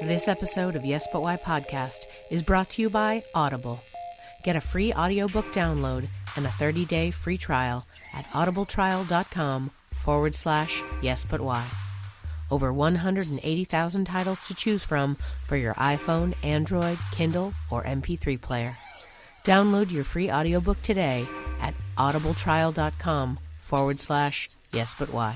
This episode of Yes But Why podcast is brought to you by Audible. Get a free audiobook download and a 30-day free trial at audibletrial.com/yesbutwhy. Over 180,000 titles to choose from for your iPhone, Android, Kindle, or MP3 player. Download your free audiobook today at audibletrial.com/yesbutwhy.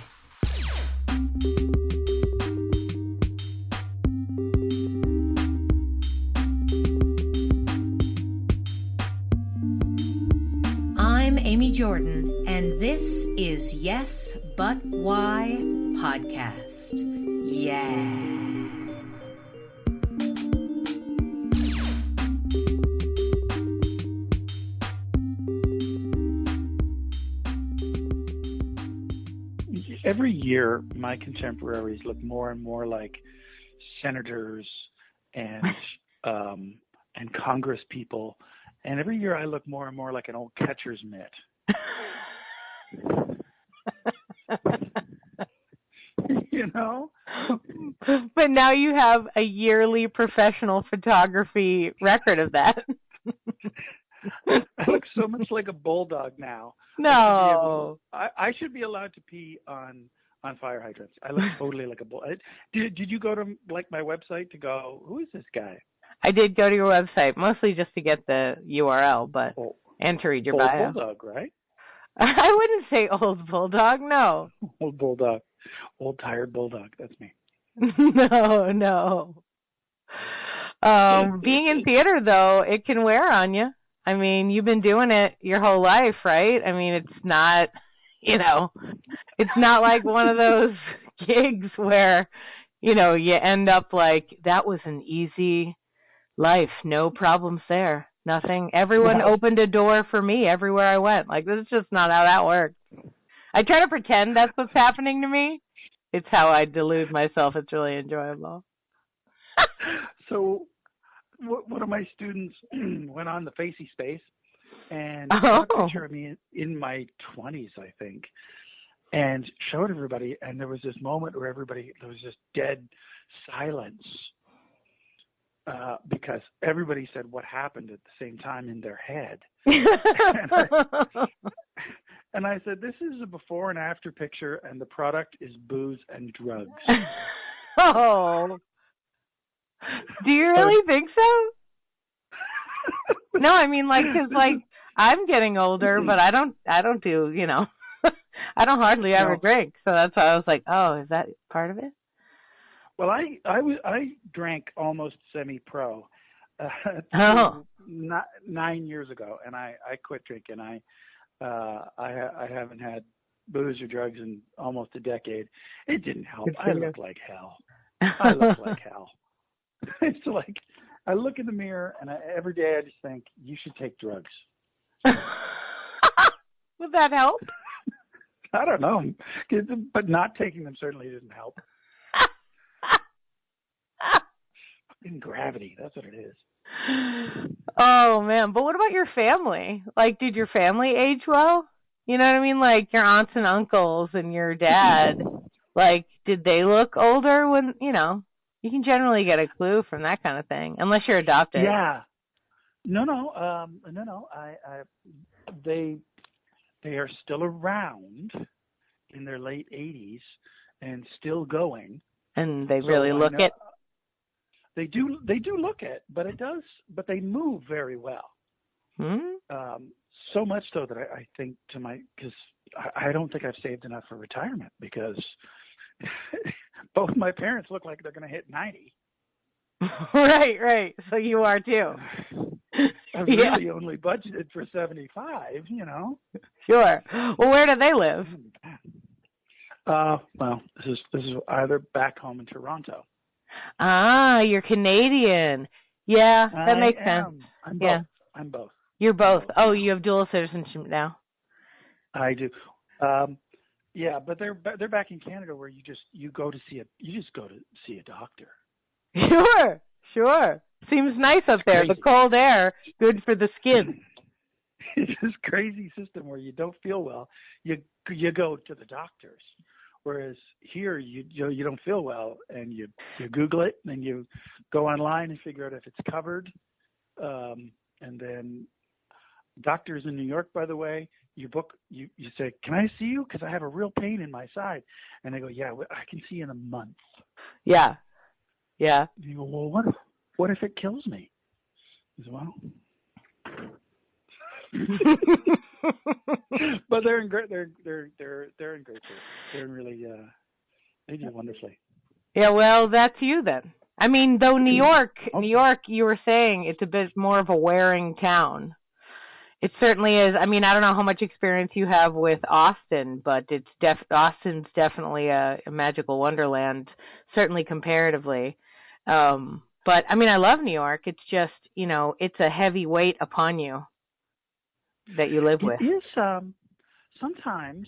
I'm Amy Jordan, and this is Yes But Why podcast. Yeah. Every year, my contemporaries look more and more like senators and Congress people, and every year I look more and more like an old catcher's mitt. You know? But now you have a yearly professional photography record of that. I look so much like a bulldog now. No. I should be allowed to pee on fire hydrants. I look totally like a bulldog. Did you go to my website to go, who is this guy? I did go to your website, mostly just to get the URL, but and to read your bio. Old bulldog, right? I wouldn't say old bulldog, no. Old bulldog. Old tired bulldog, that's me. No. Being in theater, though, it can wear on you. I mean, you've been doing it your whole life, right? I mean, it's not, it's not like one of those gigs where, you end up like, that was an easy life, no problems there, nothing. Everyone opened a door for me everywhere I went. Like, this is just not how that works. I try to pretend that's what's happening to me. It's how I delude myself. It's really enjoyable. So one of my students went on the Facey Space and took a picture of me in my 20s, I think, and showed everybody. And there was this moment where there was just dead silence because everybody said what happened at the same time in their head. And I said, this is a before and after picture, and the product is booze and drugs. Oh. Do you really think so? No, I mean, because I'm getting older, but I don't do, I don't hardly ever drink. So that's why I was like, oh, is that part of it? Well, I drank almost semi-pro 9 years ago, and I quit drinking. I haven't had booze or drugs in almost a decade. It didn't help. I look like hell. It's like I look in the mirror and every day I just think you should take drugs. Would that help? I don't know, but not taking them certainly didn't help. In gravity, that's what it is. Oh man, but what about your family? Like, did your family age well? You know what I mean? Like your aunts and uncles and your dad. Like, did they look older when You can generally get a clue from that kind of thing, unless you're adopted. Yeah. No. They are still around in their late 80s and still going. And they really look it. They do look it, but they move very well. So much so that I think because I don't think I've saved enough for retirement because both my parents look like they're going to hit 90. Right. So you are too. I've really only budgeted for 75, Sure. Well, where do they live? Well, this is either back home in Toronto. Ah, you're Canadian. Yeah, that makes sense. I'm both. You're both. Oh, you have dual citizenship now. I do. Yeah, but they're back in Canada where you just go to see a doctor. Sure. Seems nice up there. The cold air, good for the skin. It's this crazy system where you don't feel well. You go to the doctors, Whereas here, you don't feel well, and you Google it, and you go online and figure out if it's covered. And then doctors in New York, by the way, you say, "Can I see you? Because I have a real pain in my side." And they go, "Yeah, I can see you in a month." Yeah. Yeah. And you go, "Well, what if it kills me?" As well. But they're in great. They're in great shape. They're really they do wonderfully. Yeah, well, that's you then. I mean, though New York, you were saying it's a bit more of a wearing town. It certainly is. I mean, I don't know how much experience you have with Austin, but Austin's definitely a magical wonderland, certainly comparatively. But I mean, I love New York. It's just, it's a heavy weight upon you that you live with. It is sometimes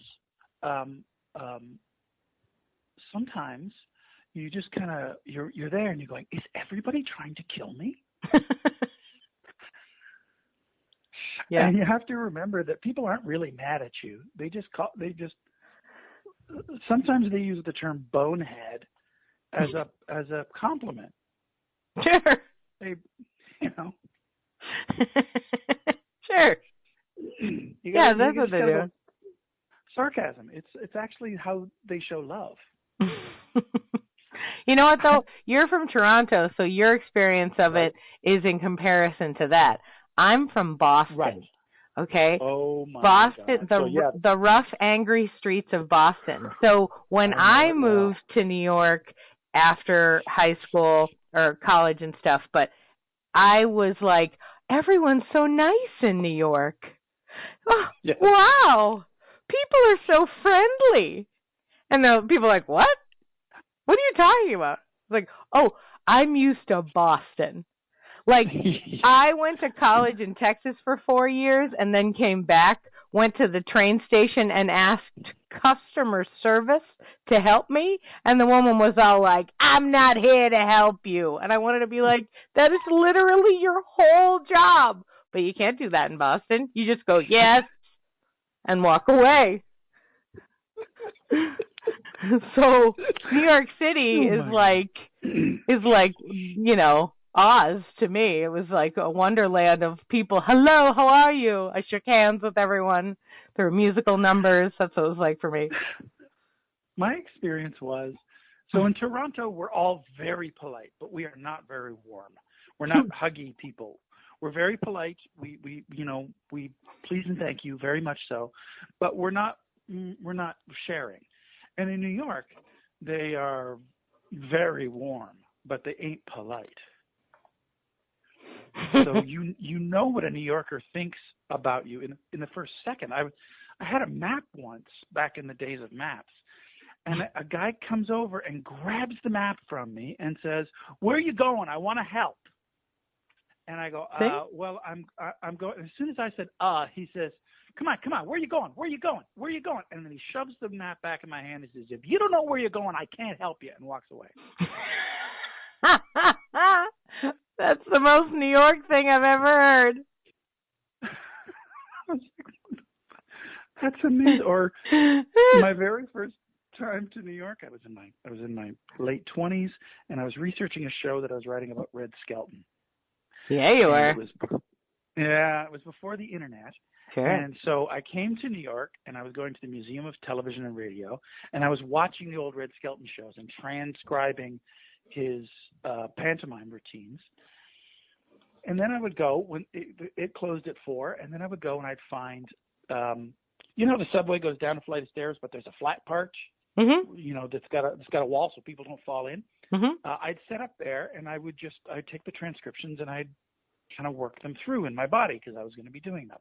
you just kind of you're there and you're going, is everybody trying to kill me? Yeah. And you have to remember that people aren't really mad at you. Sometimes they use the term bonehead as a compliment. Sure. Sure. That's what they do. Sarcasm. It's actually how they show love. You know what, though? You're from Toronto, so your experience of it is in comparison to that. I'm from Boston. Right. Okay? Oh, my Boston, God. the rough, angry streets of Boston. So when I moved to New York after high school or college and stuff, but I was like, everyone's so nice in New York. Oh, yes. Wow. People are so friendly. And the people are like, what? What are you talking about? Like, oh, I'm used to Boston. Like, I went to college in Texas for 4 years and then came back, went to the train station and asked customer service to help me. And the woman was all like, I'm not here to help you. And I wanted to be like, that is literally your whole job. But you can't do that in Boston. You just go, yes, and walk away. So New York City is like, Oz to me. It was like a wonderland of people. Hello, how are you? I shook hands with everyone. There were musical numbers. That's what it was like for me. My experience was, so in Toronto, we're all very polite, but we are not very warm. We're not huggy people. We're very polite. We please and thank you very much so, but we're not sharing. And in New York, they are very warm, but they ain't polite. So you know what a New Yorker thinks about you in the first second. I had a map once back in the days of maps, and a guy comes over and grabs the map from me and says, "Where are you going? I want to help." And I go, "Well, I'm going." As soon as I said, he says, Come on, where are you going? Where are you going? Where are you going?" And then he shoves the map back in my hand and says, "If you don't know where you're going, I can't help you," and walks away. That's the most New York thing I've ever heard. That's amazing. Or my very first time to New York, I was in my late 20s, and I was researching a show that I was writing about Red Skelton. Yeah, you were. It was before the internet. Sure. And so I came to New York, and I was going to the Museum of Television and Radio, and I was watching the old Red Skelton shows and transcribing his pantomime routines. And then I would go when it closed at 4, and then I would go and I'd find, the subway goes down a flight of stairs, but there's a flat part, that's got a wall so people don't fall in. Mm-hmm. I'd set up there, and I'd take the transcriptions and I'd kind of work them through in my body because I was going to be doing them.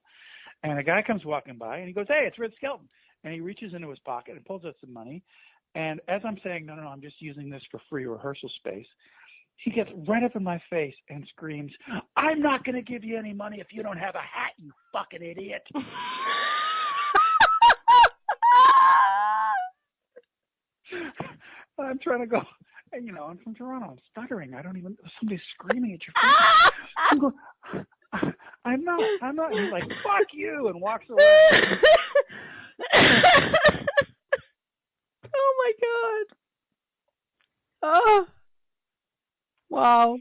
And a guy comes walking by, and he goes, "Hey, it's Red Skelton." And he reaches into his pocket and pulls out some money. And as I'm saying, no, I'm just using this for free rehearsal space, he gets right up in my face and screams, "I'm not going to give you any money if you don't have a hat, you fucking idiot." I'm trying to go, I'm from Toronto. I'm stuttering. Somebody's screaming at your face. I'm going, I'm not. And he's like, "Fuck you," and walks away. Oh my God. Oh. Wow.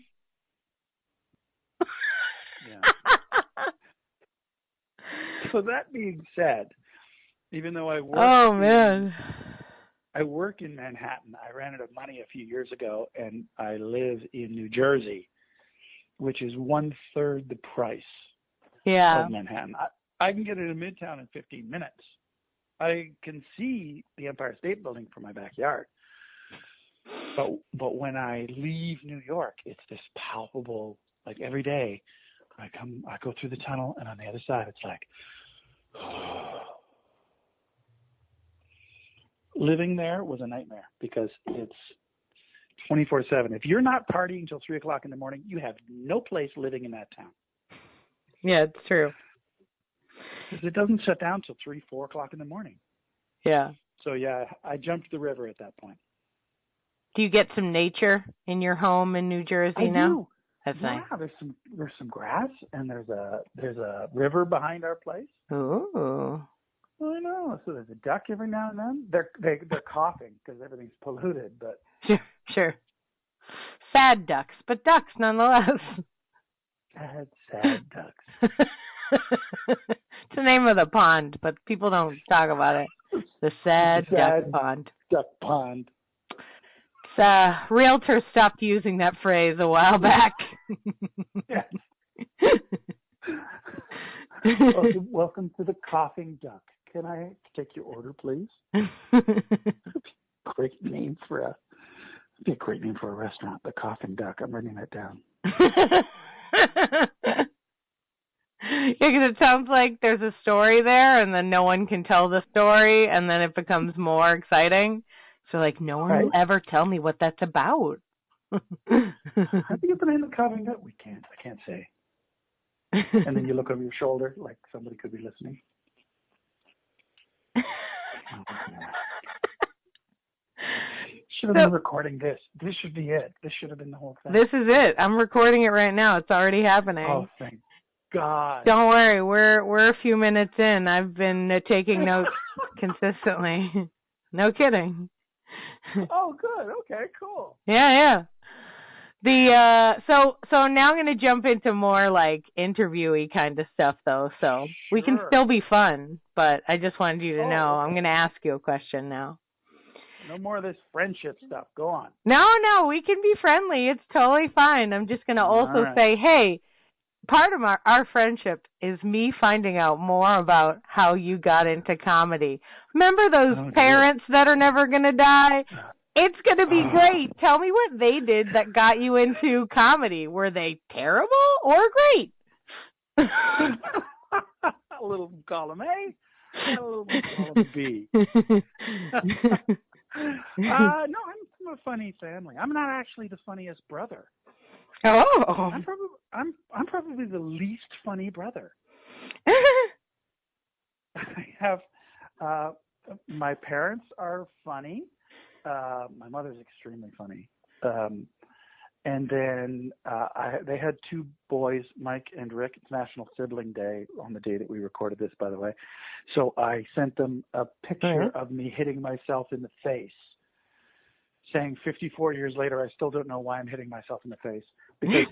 Yeah. So that being said, even though I work in Manhattan, I ran out of money a few years ago, and I live in New Jersey, which is 1/3 the price of Manhattan. I can get into Midtown in 15 minutes. I can see the Empire State Building from my backyard. But when I leave New York, it's this palpable, like every day I go through the tunnel, and on the other side it's like, living there was a nightmare because it's 24/7. If you're not partying till 3 o'clock in the morning, you have no place living in that town. Yeah, it's true. Because it doesn't shut down till 3, 4 o'clock in the morning. Yeah. So yeah, I jumped the river at that point. Do you get some nature in your home in New Jersey now? I do. That's nice. Yeah, there's some grass, and there's a river behind our place. Ooh. I know. So there's a duck every now and then. They're coughing because everything's polluted, but sure. Sad ducks, but ducks nonetheless. Sad ducks. It's the name of the pond, but people don't talk about it. The sad duck pond. Duck pond. Realtors stopped using that phrase a while back. Yes. Welcome to the coughing duck. Can I take your order, please? Great name for a restaurant, the Coughing Duck. I'm writing that down. Yeah, because it sounds like there's a story there, and then no one can tell the story, and then it becomes more exciting. So, like, no one will ever tell me what that's about. How do you get the name of the Coughing Duck? I can't say. And then you look over your shoulder, like somebody could be listening. Should have been recording this. This should be it. This should have been the whole thing. This is it. I'm recording it right now. It's already happening. Oh, thank God. Don't worry. We're a few minutes in. I've been taking notes consistently. No kidding. Oh, good. Okay, cool. Yeah. So now I'm going to jump into more like interviewy kind of stuff though. So we can still be fun, but I just wanted you to know I'm going to ask you a question now. No more of this friendship stuff. Go on. No, we can be friendly. It's totally fine. I'm just going to also say, hey, part of our friendship is me finding out more about how you got into comedy. Remember those parents that are never going to die? It's going to be great. Tell me what they did that got you into comedy. Were they terrible or great? A little column A, and a little column B. No, I'm from a funny family. I'm not actually the funniest brother. Oh. I'm probably the least funny brother. I have my parents are funny. My mother's extremely funny. And then they had two boys, Mike and Rick. It's National Sibling Day on the day that we recorded this, by the way. So I sent them a picture of me hitting myself in the face, saying 54 years later, I still don't know why I'm hitting myself in the face. Because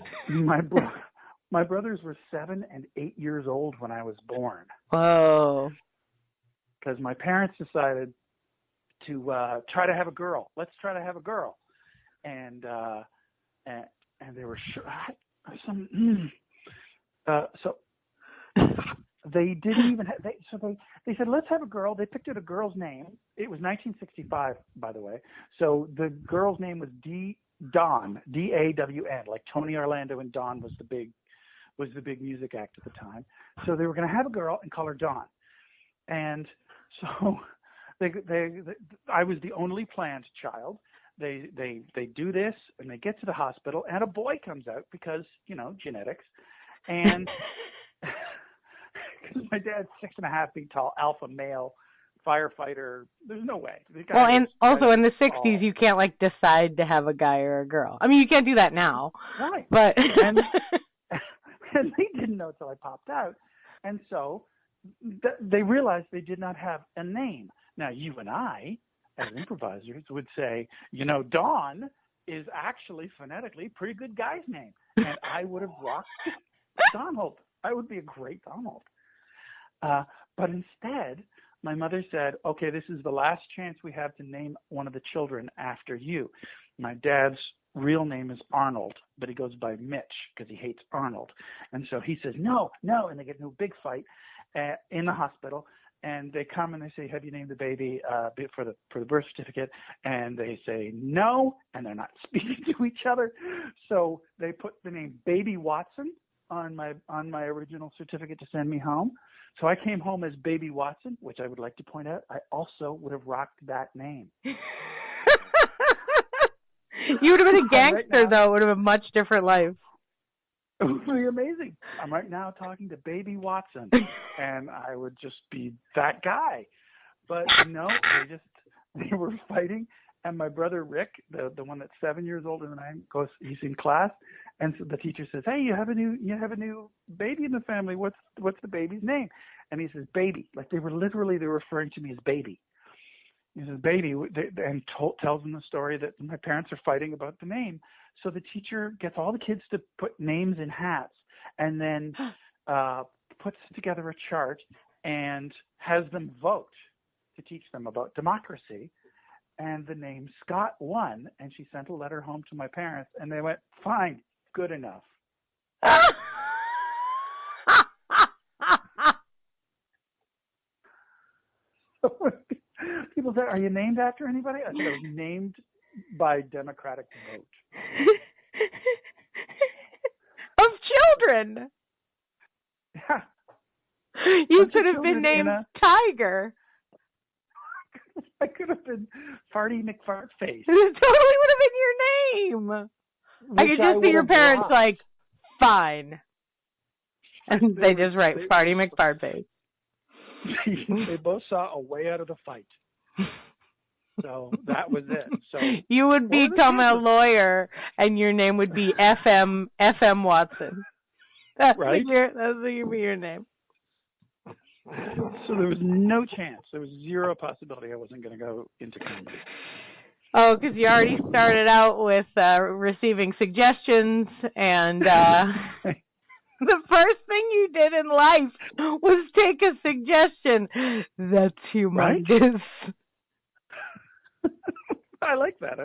my brothers were 7 and 8 years old when I was born. Whoa. Because my parents decided to try to have a girl. Let's try to have a girl. And they were sure. So they didn't even. They said let's have a girl. They picked out a girl's name. It was 1965, by the way. So the girl's name was Dawn, D-A-W-N, like Tony Orlando and Dawn was the big music act at the time. So they were going to have a girl and call her Dawn. And so I was the only planned child. They do this, and they get to the hospital, and a boy comes out because, genetics. And because my dad's 6.5 feet tall, alpha male, firefighter, there's no way. Well, and also in the 60s, you can't, decide to have a guy or a girl. I mean, you can't do that now. Right. But and they didn't know until I popped out. And so they realized they did not have a name. Now, you and I, as improvisers, would say, Don is actually phonetically a pretty good guy's name. And I would have rocked Donald. I would be a great Donald. But instead, my mother said, okay, this is the last chance we have to name one of the children after you. My dad's real name is Arnold, but he goes by Mitch because he hates Arnold. And so he says, no, and they get into a big fight in the hospital. And they come and they say, have you named the baby for the birth certificate? And they say no, and they're not speaking to each other. So they put the name Baby Watson on my original certificate to send me home. So I came home as Baby Watson, which I would like to point out, I also would have rocked that name. You would have been a gangster, though. It would have been a much different life. It would be amazing. I'm right now talking to Baby Watson, and I would just be that guy. But no, they were fighting, and my brother Rick, the one that's 7 years older than I am, he's in class, and so the teacher says, "Hey, you have a new baby in the family. What's the baby's name?" And he says, "Baby." Like they were referring to me as Baby. He says, "Baby," and tells them the story that my parents are fighting about the name. So the teacher gets all the kids to put names in hats, and then puts together a chart and has them vote to teach them about democracy. And the name Scott won, and she sent a letter home to my parents, and they went, "Fine, good enough." People say, "Are you named after anybody?" I said, "I was named by democratic vote." Of children. Yeah. You could have been named Tiger. I could have been Farty McFartface. It totally would have been your name. I could just see your parents like, "Fine." And they just write Farty McFartface. They both saw a way out of the fight. So that was it. So you would become a lawyer, and your name would be FM Watson. That would be your name. So there was no chance. There was zero possibility I wasn't going to go into comedy. Oh, because you already started out with receiving suggestions, and the first thing you did in life was take a suggestion. That's humongous. Right? I like that.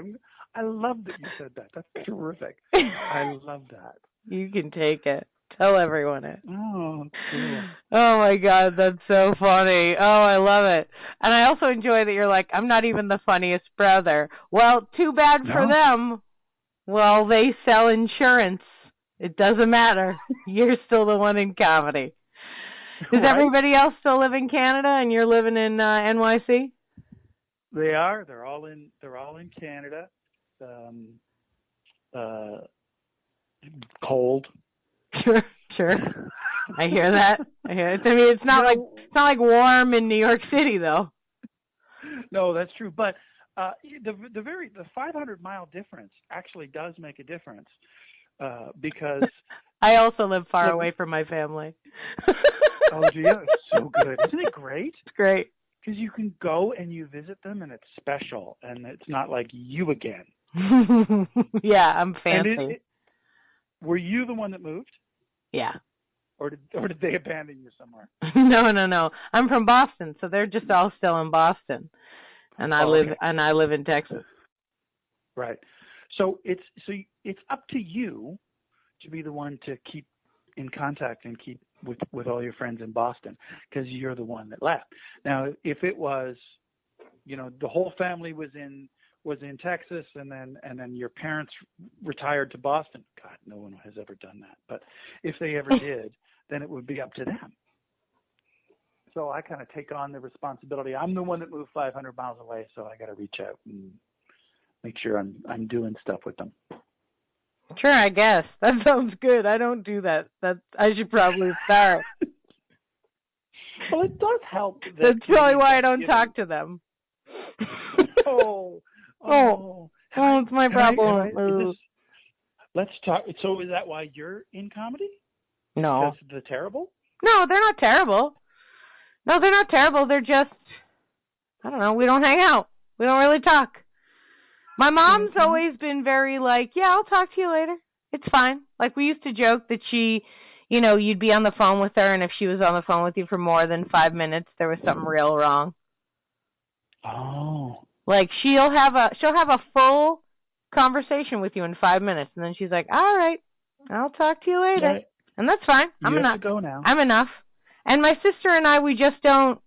I love that you said that. That's terrific. I love that. You can take it. Tell everyone it. Oh, cool. Oh, my God. That's so funny. Oh, I love it. And I also enjoy that you're like, I'm not even the funniest brother. Well, too bad for them. Well, they sell insurance. It doesn't matter. You're still the one in comedy. Does everybody else still live in Canada and you're living in NYC? They are. They're all in Canada. Cold. Sure. I hear that. I mean, it's not like warm in New York City though. No, that's true. But the 500-mile difference actually does make a difference because I also live far away from my family. Oh, gee, it's so good. Isn't it great? It's great. Because you can go and you visit them, and it's special, and it's not like you again. Yeah, I'm fancy. Were you the one that moved? Yeah. Or did they abandon you somewhere? No. I'm from Boston, so they're just all still in Boston, and I live in Texas. Right. So it's up to you to be the one to keep in contact and keep with all your friends in Boston because you're the one that left. Now, if it was, the whole family was in Texas and then your parents retired to Boston, God, no one has ever done that. But if they ever did, then it would be up to them. So I kind of take on the responsibility. I'm the one that moved 500 miles away, so I got to reach out and make sure I'm doing stuff with them. Sure, I guess. That sounds good. I don't do that. I should probably start. Well, it does help. That's probably why I don't talk to them. Oh, it's my problem. Let's talk. So is that why you're in comedy? No. Because they're terrible? No, they're not terrible. No, they're not terrible. They're just, I don't know, we don't hang out. We don't really talk. My mom's always been very like, yeah, I'll talk to you later. It's fine. Like, we used to joke that she, you know, you'd be on the phone with her, and if she was on the phone with you for more than 5 minutes, there was something real wrong. Oh. Like, she'll have a full conversation with you in 5 minutes, and then she's like, all right, I'll talk to you later. Right. And that's fine. You have to go now. I'm enough. And my sister and I, we just don't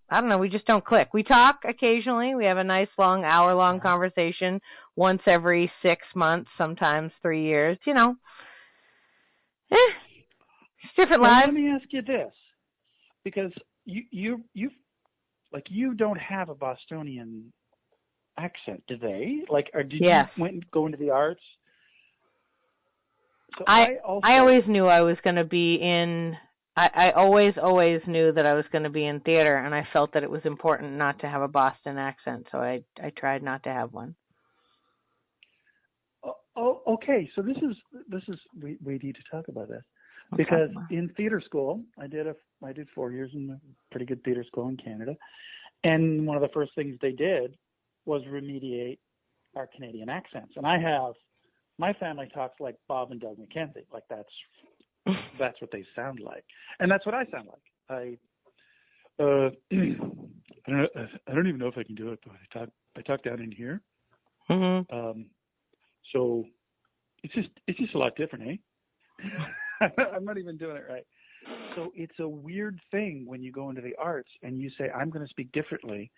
click. We talk occasionally. We have a nice long, hour-long conversation once every 6 months, sometimes 3 years, you know. It's different lives. Let me ask you this, because you don't have a Bostonian accent, do they? Like, or did you go into the arts? So I always knew I was going to be in. I always knew that I was going to be in theater, and I felt that it was important not to have a Boston accent, so I tried not to have one. Oh, okay. So this is we need to talk about this, because in theater school, I did 4 years in a pretty good theater school in Canada, and one of the first things they did was remediate our Canadian accents, and my family talks like Bob and Doug McKenzie, like that's what they sound like, and that's what I sound like. I don't even know if I can do it, but I talk down in here. Mm-hmm. So it's just a lot different, eh? I'm not even doing it right. So it's a weird thing when you go into the arts and you say, I'm going to speak differently,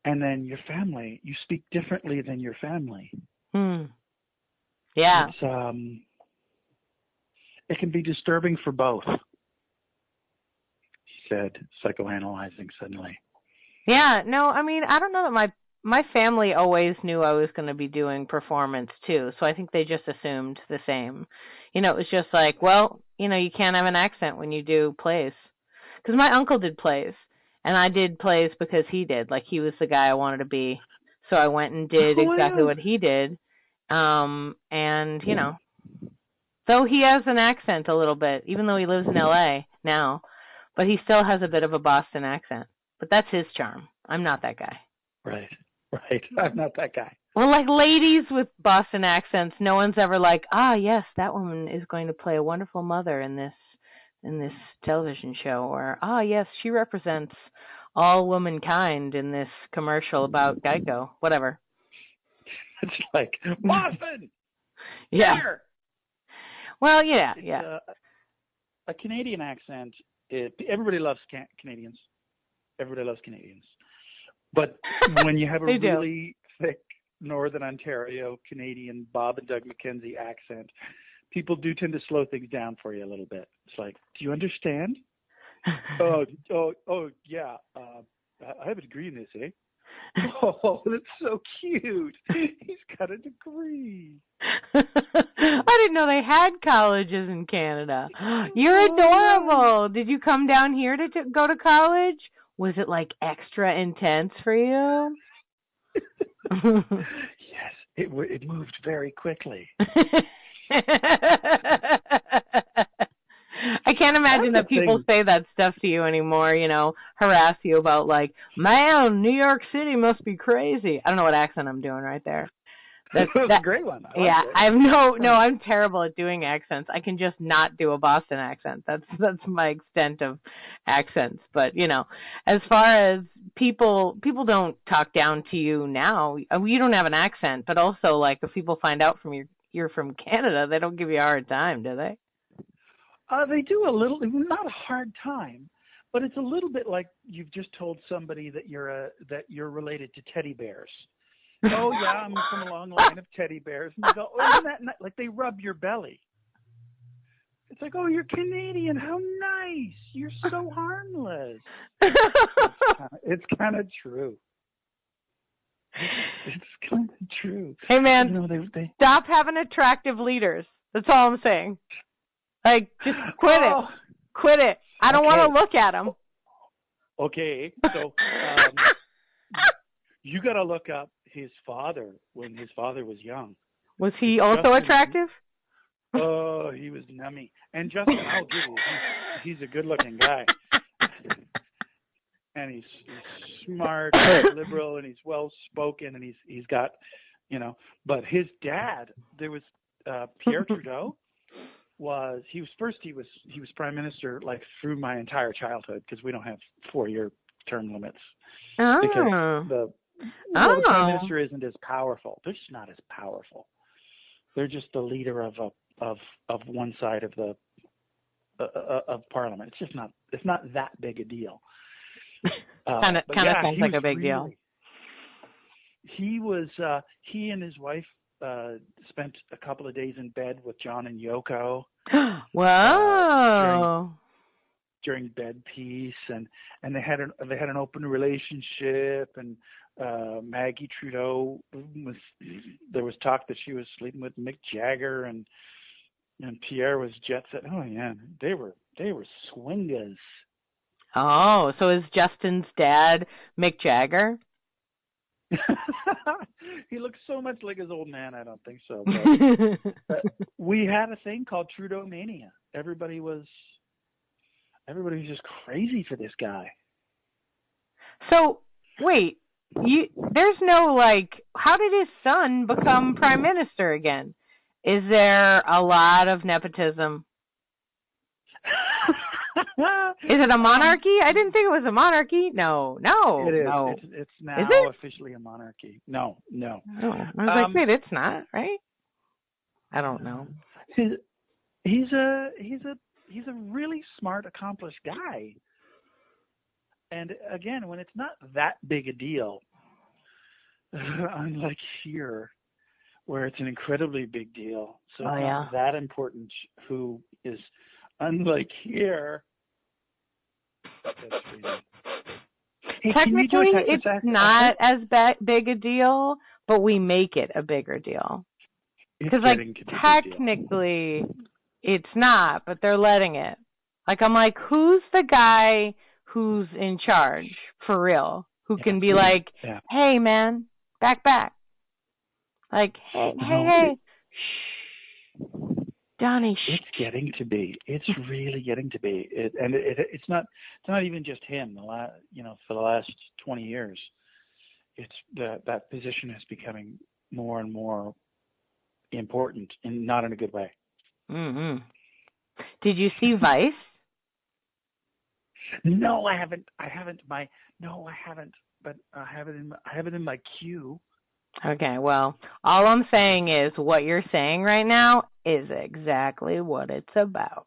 and then your family, you speak differently than your family. Yeah. It's, it can be disturbing for both, he said, psychoanalyzing suddenly. Yeah, no, I mean, I don't know that my family always knew I was going to be doing performance too, so I think they just assumed the same. You know, it was just like, well, you know, you can't have an accent when you do plays. Because my uncle did plays, and I did plays because he did. Like, he was the guy I wanted to be, so I went and did exactly what he did. And, you know, though he has an accent a little bit, even though he lives in L.A. now, but he still has a bit of a Boston accent. But that's his charm. I'm not that guy. Right. I'm not that guy. Well, like, ladies with Boston accents, no one's ever like, yes, that woman is going to play a wonderful mother in this television show, or, yes, she represents all womankind in this commercial about Geico, whatever. It's like, Boston! Yeah. Here! Well, yeah. A Canadian accent, everybody loves Canadians. Everybody loves Canadians. But when you have a really thick Northern Ontario Canadian Bob and Doug McKenzie accent, people do tend to slow things down for you a little bit. It's like, do you understand? oh, yeah. I have a degree in this, eh? Oh, that's so cute. He's got a degree. I didn't know they had colleges in Canada. You're adorable. Did you come down here to go to college? Was it, like, extra intense for you? Yes, it moved very quickly. I can't imagine that people say that stuff to you anymore, you know, harass you about, like, man, New York City must be crazy. I don't know what accent I'm doing right there. That's a great one. I have I'm terrible at doing accents. I can just not do a Boston accent. That's my extent of accents. But, you know, as far as people don't talk down to you now. You don't have an accent, but also, like, if people find out you're from Canada, they don't give you a hard time, do they? They do a little, not a hard time, but it's a little bit like you've just told somebody that you're related to teddy bears. Oh yeah, I'm from a long line of teddy bears, and they go, oh, isn't that nice? Like, they rub your belly. It's like, oh, you're Canadian. How nice. You're so harmless. It's kind of true. It's kind of true. Hey man, you know, they stop having attractive leaders. That's all I'm saying. Like, just quit it. Quit it. I don't want to look at them. Okay, so you got to look up his father when his father was young. Was he also attractive? Oh, he was nummy. And Justin, I'll give you, he's a good-looking guy. and he's smart, and liberal, and he's well spoken, and he's got, But his dad, there was Pierre Trudeau. He was prime minister like through my entire childhood because we don't have 4-year term limits. Oh. Because the prime minister isn't as powerful. They're just not as powerful. They're just the leader of one side of the of Parliament. It's just not. It's not that big a deal. Kind of sounds like a big deal. He and his wife spent a couple of days in bed with John and Yoko. Wow. During bed peace, and they had an open relationship, and Maggie Trudeau there was talk that she was sleeping with Mick Jagger, and Pierre was jet set. Oh yeah, they were swingers. Oh, so is Justin's dad Mick Jagger? He looks so much like his old man. I don't think so. But we had a thing called Trudeau mania. Everybody was just crazy for this guy. So wait, there's no how did his son become prime minister again? Is there a lot of nepotism? Is it a monarchy? I didn't think it was a monarchy. No. It is. No. It's now officially a monarchy. No. Oh, I was wait, it's not, right? I don't know. He's a really smart, accomplished guy. And again, when it's not that big a deal, unlike here, where it's an incredibly big deal, so it's not that important who is, unlike here. Hey, technically, it's not as big a deal, but we make it a bigger deal. Because, technically, it's not, but they're letting it. I'm like, who's the guy who's in charge, for real? Who can be hey, man, back. Hey. Shh. Donnie, it's getting to be. It's really getting to be. It's not even just him. For the last 20 years, it's that position is becoming more and more important, and not in a good way. Mm-hmm. Did you see Vice? No, I haven't. But I have it in my queue. Okay, well, all I'm saying is what you're saying right now is exactly what it's about.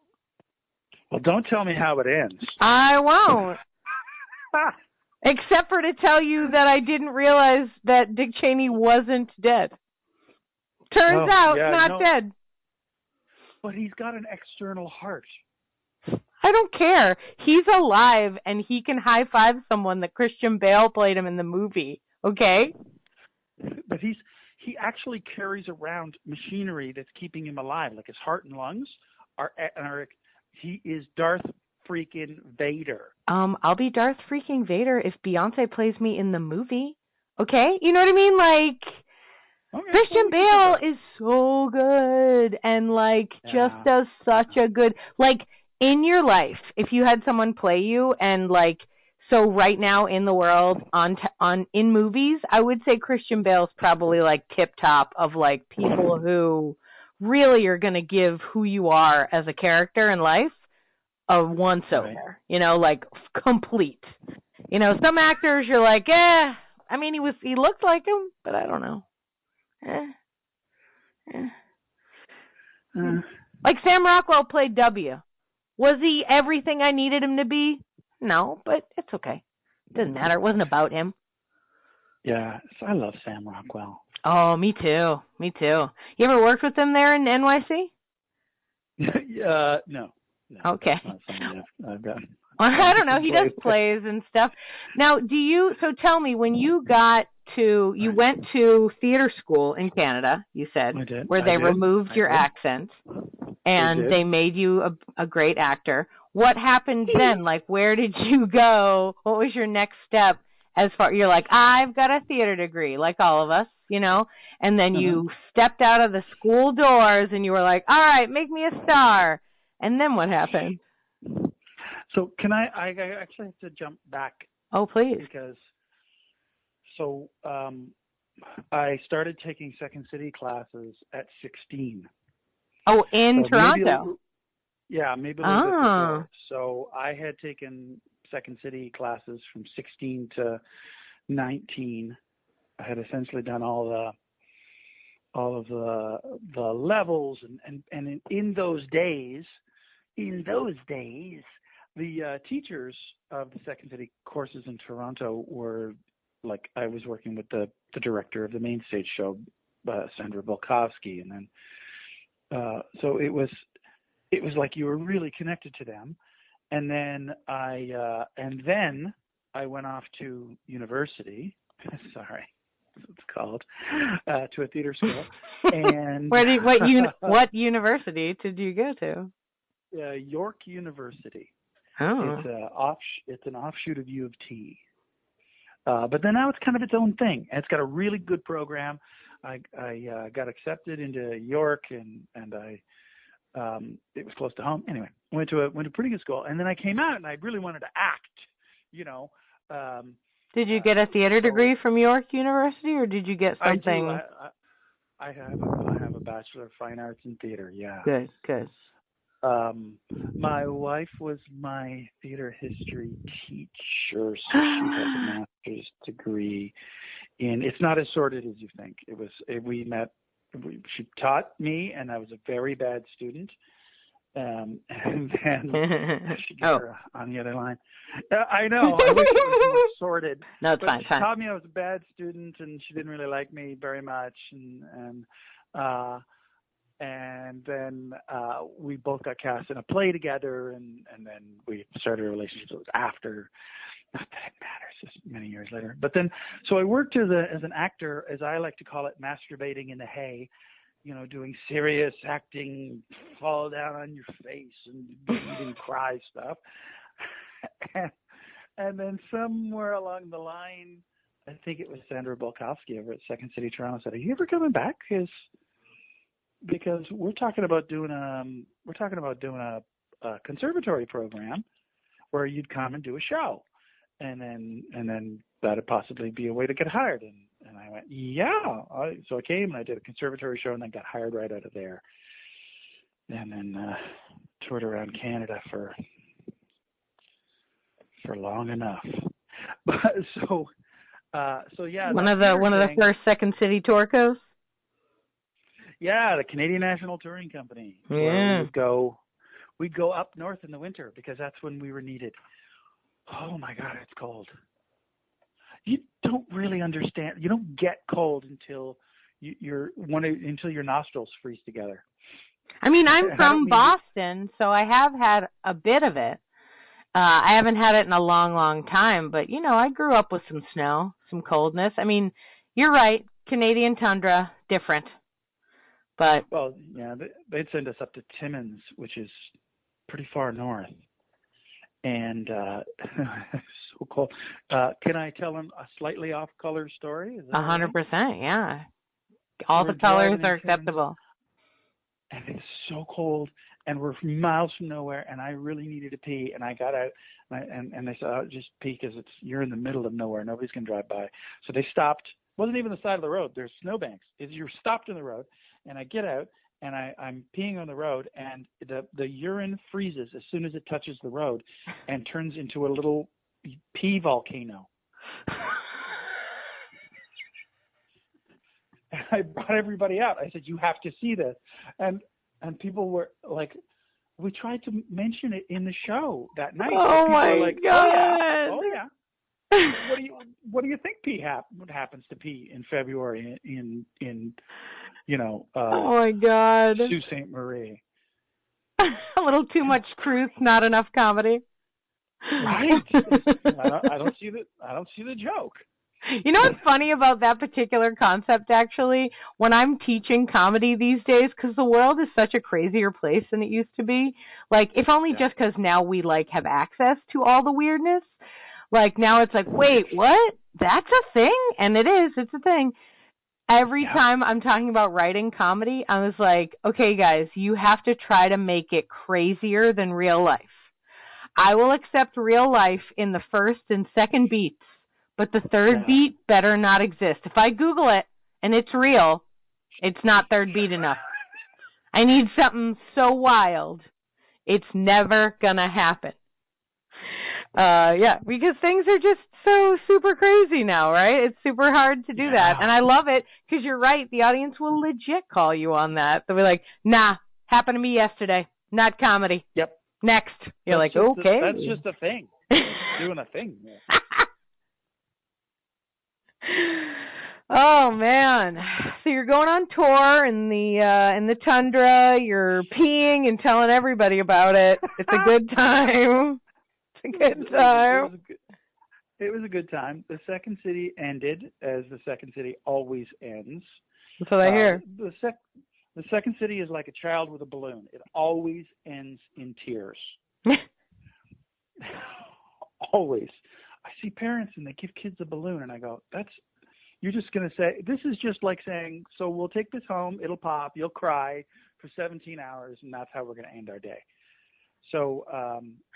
Well, don't tell me how it ends. I won't. Except for to tell you that I didn't realize that Dick Cheney wasn't dead. Turns out, dead. But he's got an external heart. I don't care. He's alive, and he can high-five someone that Christian Bale played him in the movie, okay? But he actually carries around machinery that's keeping him alive, like his heart and lungs are. He is Darth freaking Vader. I'll be Darth freaking Vader if Beyonce plays me in the movie. Okay, you know what I mean? Christian Bale is so good and just does such a good in your life. If you had someone play you and so right now in the world in movies, I would say Christian Bale's probably tip top of people who really are going to give who you are as a character in life a once over, complete. Some actors you're I mean, he looked like him, but I don't know. Sam Rockwell played W. Was he everything I needed him to be? No, but it's okay. Doesn't matter. It wasn't about him. Yeah, I love Sam Rockwell. Oh, me too. You ever worked with him there in NYC? No. Okay. I've done. I don't know. He does plays and stuff. Now, so tell me, when you went to theater school in Canada, you said, I did. Where they removed your accent and they made you a great actor. What happened then? Where did you go? What was your next step you're I've got a theater degree, like all of us, and then you stepped out of the school doors and you were all right, make me a star. And then what happened? So I actually have to jump back Oh, please. Because I started taking Second City classes at 16. Oh, in Toronto? Maybe a little bit before. So I had taken Second City classes from 16 to 19. I had essentially done all of the levels, and in those days, the teachers of the Second City courses in Toronto were like, I was working with the director of the main stage show, Sandra Bulkowski, and then so it was like you were really connected to them. And then I went off to university. Sorry, that's what it's called, to a theater school. And what university did you go to? York University. Oh. It's an offshoot of U of T. But then now it's kind of its own thing. And it's got a really good program. I got accepted into York, and it was close to home. Anyway, went to a pretty good school, and then I came out and I really wanted to act. Did you get a theater degree from York University, or did you get something? I have a Bachelor of Fine Arts in Theater. Yeah. Good. My wife was my theater history teacher, so she has a master's degree in. It's not as sordid as you think. She taught me, and I was a very bad student. And then she got her on the other line. I know. I wish it was more sordid. No, it's fine. She taught me I was a bad student, and she didn't really like me very much, and then we both got cast in a play together, and then we started a relationship after. Not that it matters, just many years later. But then, so I worked as an actor, as I like to call it, masturbating in the hay, doing serious acting, fall down on your face and bleed and cry stuff. And then somewhere along the line, I think it was Sandra Bulkowski over at Second City Toronto said, "Are you ever coming back? Because we're talking about doing a conservatory program where you'd come and do a show, and then that'd possibly be a way to get hired." And I went, yeah. So I came and I did a conservatory show, and then got hired right out of there, and then toured around Canada for long enough. But so yeah. One of the first Second City tourcos. Yeah, the Canadian National Touring Company. Yeah. We'd go up north in the winter because that's when we were needed. Oh my God, it's cold. You don't really understand. You don't get cold until until your nostrils freeze together. I mean, I'm from Boston, so I have had a bit of it. I haven't had it in a long, long time, but I grew up with some snow, some coldness. I mean, you're right. Canadian tundra, different. But well, yeah, they'd send us up to Timmins, which is pretty far north, and so cold. Can I tell them a slightly off-color story? 100%, yeah. All the colors are acceptable. And it's so cold, and we're miles from nowhere, and I really needed to pee, and I got out, and they said, "Oh, just pee because you're in the middle of nowhere. Nobody's going to drive by." So they stopped. It wasn't even the side of the road. There's snowbanks. You're stopped in the road. And I get out, and I'm peeing on the road, and the urine freezes as soon as it touches the road and turns into a little pee volcano. And I brought everybody out. I said, "You have to see this." And people were like, we tried to mention it in the show that night. Oh, my God. Oh, yeah. What do you think what happens to pee in February in oh my God, Sault Ste. Marie? A little too much truth, not enough comedy. Right. I don't see the joke. You know what's funny about that particular concept, actually? When I'm teaching comedy these days, because the world is such a crazier place than it used to be. Like, if only just because now we have access to all the weirdness. Like, now it's like, wait, what? That's a thing? And it's a thing. Every time I'm talking about writing comedy, I was like, okay, guys, you have to try to make it crazier than real life. I will accept real life in the first and second beats, but the third beat better not exist. If I Google it and it's real, it's not third beat enough. I need something so wild, it's never gonna happen. Because things are just so super crazy now, right? It's super hard to do that. And I love it because you're right. The audience will legit call you on that. They'll be like, nah, happened to me yesterday. Not comedy. Yep. Next. You're that's like, okay. That's just a thing. Doing a thing. Oh, man. So you're going on tour in the tundra. You're peeing and telling everybody about it. It's a good time. It's a good time. It was a good time. The Second City ended as the Second City always ends. That's what I hear. The Second City is like a child with a balloon. It always ends in tears. Always. I see parents and they give kids a balloon and I go, you're just going to say, this is just like saying, so we'll take this home, it'll pop, you'll cry for 17 hours, and that's how we're going to end our day. So,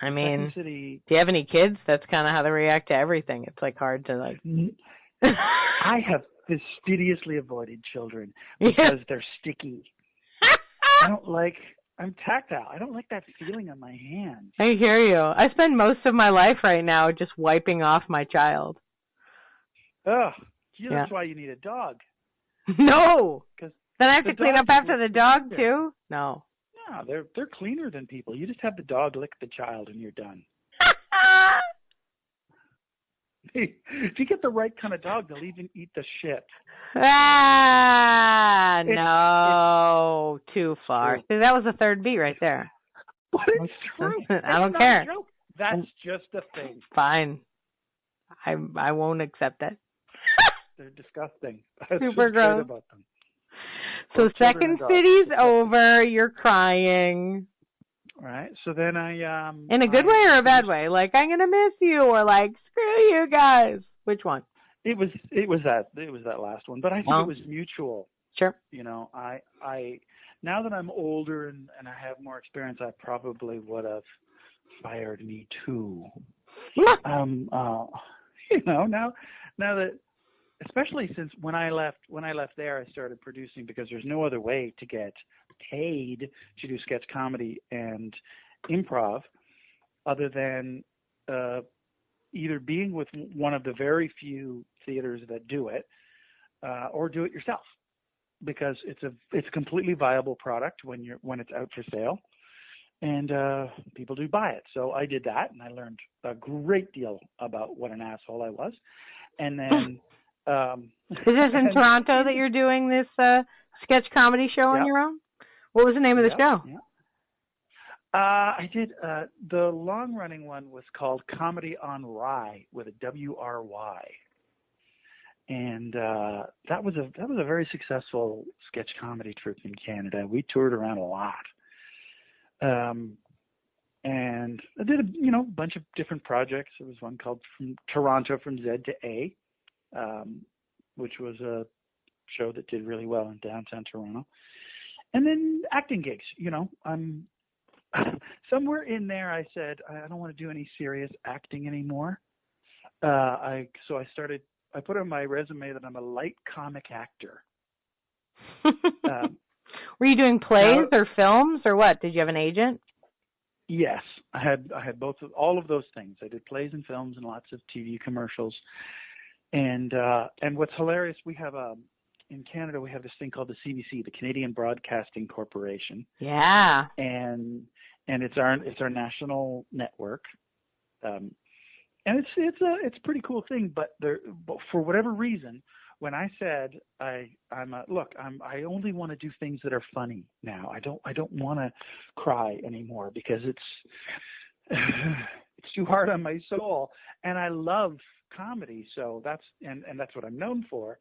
I mean, City, do you have any kids? That's kind of how they react to everything. It's like hard to like. I have fastidiously avoided children because they're sticky. I'm tactile. I don't like that feeling on my hands. I hear you. I spend most of my life right now just wiping off my child. Ugh. That's why you need a dog. No. Then I have to clean up after the dog too? No. No, they're cleaner than people. You just have the dog lick the child and you're done. If you get the right kind of dog, they'll even eat the shit. No, too far. See, that was the third beat right there. But it's true. I don't care. That's just a thing. Fine. I won't accept it. They're disgusting. Super gross. About them. So Second City's over. You're crying. Right. So then I in a good way or a bad way? Like, I'm gonna miss you, or like, screw you guys. Which one? It was that last one, but I think it was mutual. Sure. You know, I now that I'm older and I have more experience, I probably would have fired me too. You know, now that, especially since when I left there, I started producing because there's no other way to get paid to do sketch comedy and improv other than either being with one of the very few theaters that do it or do it yourself, because it's a completely viable product when it's out for sale and people do buy it. So I did that and I learned a great deal about what an asshole I was. And then is this in Toronto that you're doing this sketch comedy show on your own? What was the name of the show? Yeah. I did the long-running one was called Comedy on Rye with a WRY, and that was a very successful sketch comedy troupe in Canada. We toured around a lot, and I did a bunch of different projects. There was one called From Toronto from Z to A, which was a show that did really well in downtown Toronto. And then acting gigs, I'm somewhere in there. I said, I don't want to do any serious acting anymore. I put on my resume that I'm a light comic actor. Were you doing plays or films or what? Did you have an agent? Yes, I had all of those things. I did plays and films and lots of TV commercials. And what's hilarious, we have in Canada, we have this thing called the CBC, the Canadian Broadcasting Corporation. Yeah. And it's our national network. And it's a pretty cool thing, but for whatever reason, when I said I only want to do things that are funny now. I don't want to cry anymore because it's too hard on my soul, and I love comedy, so that's what I'm known for.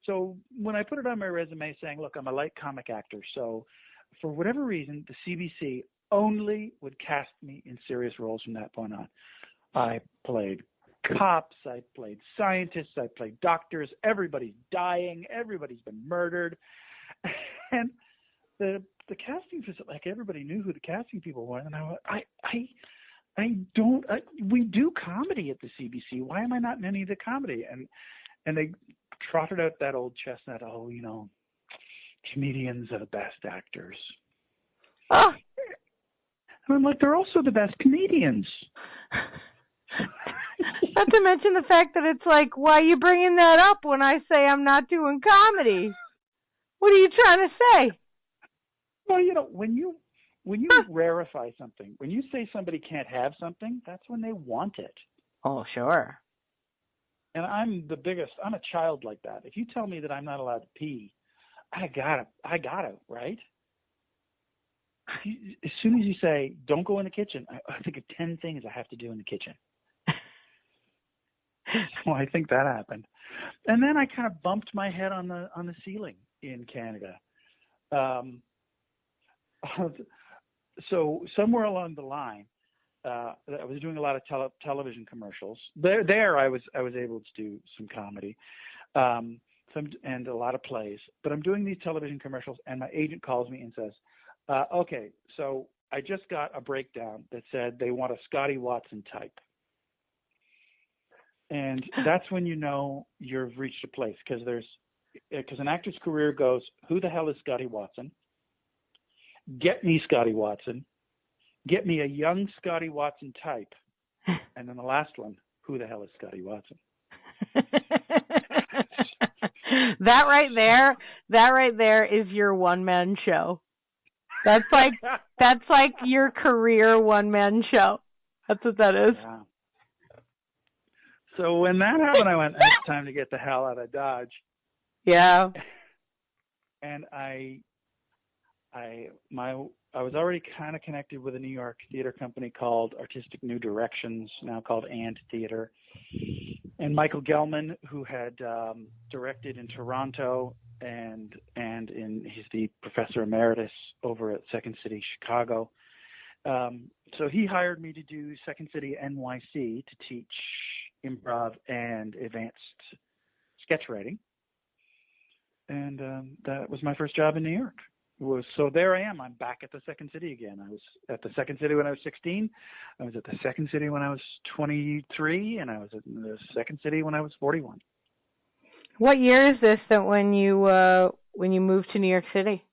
So when I put it on my resume saying, look, I'm a light comic actor, so for whatever reason, the CBC only would cast me in serious roles from that point on. I played cops, I played scientists, I played doctors. Everybody's dying, everybody's been murdered, and the casting, like, everybody knew who the casting people were, and we do comedy at the CBC. Why am I not in any of the comedy? And they trotted out that old chestnut, comedians are the best actors. Oh. And I'm like, they're also the best comedians. Not to mention the fact that it's like, why are you bringing that up when I say I'm not doing comedy? What are you trying to say? Well, when you rarefy something, when you say somebody can't have something, that's when they want it. Oh, sure. And I'm a child like that. If you tell me that I'm not allowed to pee, I gotta, right? As soon as you say, don't go in the kitchen, I think of 10 things I have to do in the kitchen. So I think that happened. And then I kind of bumped my head on the ceiling in Canada. So somewhere along the line, I was doing a lot of television commercials. There I was able to do some comedy, and a lot of plays. But I'm doing these television commercials, and my agent calls me and says, okay, so I just got a breakdown that said they want a Scotty Watson type. And that's when you know you've reached a place, because an actor's career goes, who the hell is Scotty Watson? Get me Scotty Watson. Get me a young Scotty Watson type. And then the last one, who the hell is Scotty Watson? That right there is your one-man show. That's like your career one-man show. That's what that is. Yeah. So when that happened, I went, it's time to get the hell out of Dodge. Yeah. And I was already kind of connected with a New York theater company called Artistic New Directions, now called ANDTheatre. And Michael Gelman, who had directed in Toronto and he's the professor emeritus over at Second City, Chicago. So he hired me to do Second City NYC to teach improv and advanced sketch writing. And that was my first job in New York. So there I am. I'm back at the Second City again. I was at the Second City when I was 16. I was at the Second City when I was 23, and I was at the Second City when I was 41. What year is this that when you moved to New York City?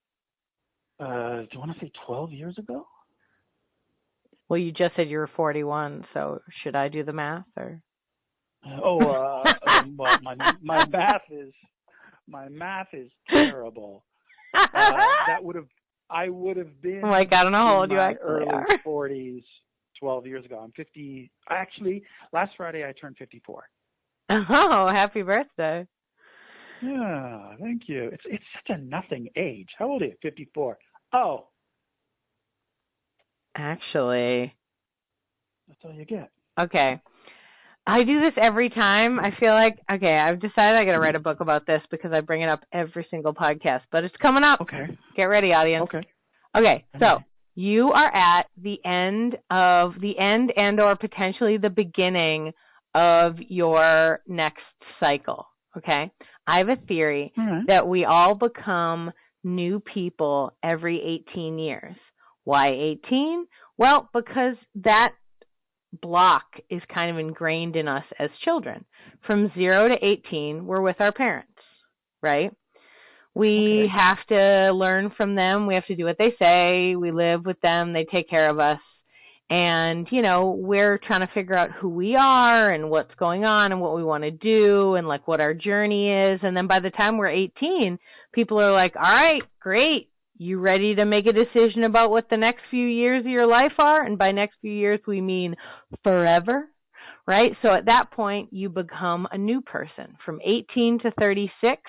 Do you want to say 12 years ago? Well, you just said you were 41, so should I do the math or? Well, my math is terrible. I would have been. Like, I don't know how old you actually early are. are. 40s, 12 years ago. I'm 50. Actually, last Friday I turned 54. Oh, happy birthday! Yeah, thank you. It's such a nothing age. How old are you? 54. Oh, actually, that's all you get. Okay. I do this every time. I feel like, okay, I've decided I got to write a book about this because I bring it up every single podcast, but it's coming up. Okay. Get ready, audience. Okay, so you are at the end and or potentially the beginning of your next cycle, okay? I have a theory that we all become new people every 18 years. Why 18? Well, because that block is kind of ingrained in us as children. From 0 to 18, we're with our parents, right? We have to learn from them. We have to do what they say. We live with them. They take care of us. And, we're trying to figure out who we are and what's going on and what we want to do and, like, what our journey is. And then by the time we're 18, people are like, all right, great. You ready to make a decision about what the next few years of your life are? And by next few years, we mean forever, right? So at that point, you become a new person. From 18 to 36,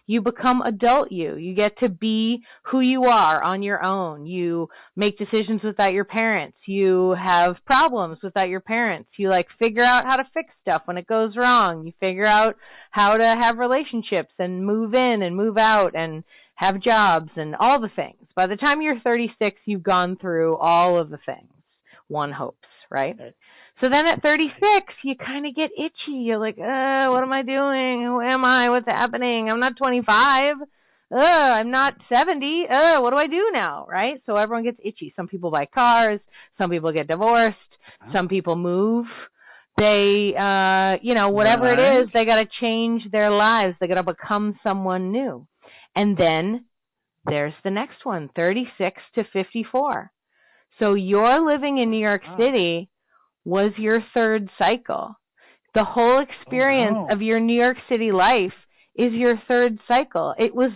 you become adult you. You get to be who you are on your own. You make decisions without your parents. You have problems without your parents. You, figure out how to fix stuff when it goes wrong. You figure out how to have relationships and move in and move out and have jobs and all the things. By the time you're 36, you've gone through all of the things, one hopes, right? So then at 36, you kind of get itchy. You're like, what am I doing? Who am I? What's happening? I'm not 25. I'm not 70. What do I do now? Right? So everyone gets itchy. Some people buy cars. Some people get divorced. Some people move. They, whatever it is, they got to change their lives. They got to become someone new. And then there's the next one, 36 to 54. So your living in New York City was your third cycle. The whole experience of your New York City life is your third cycle. It was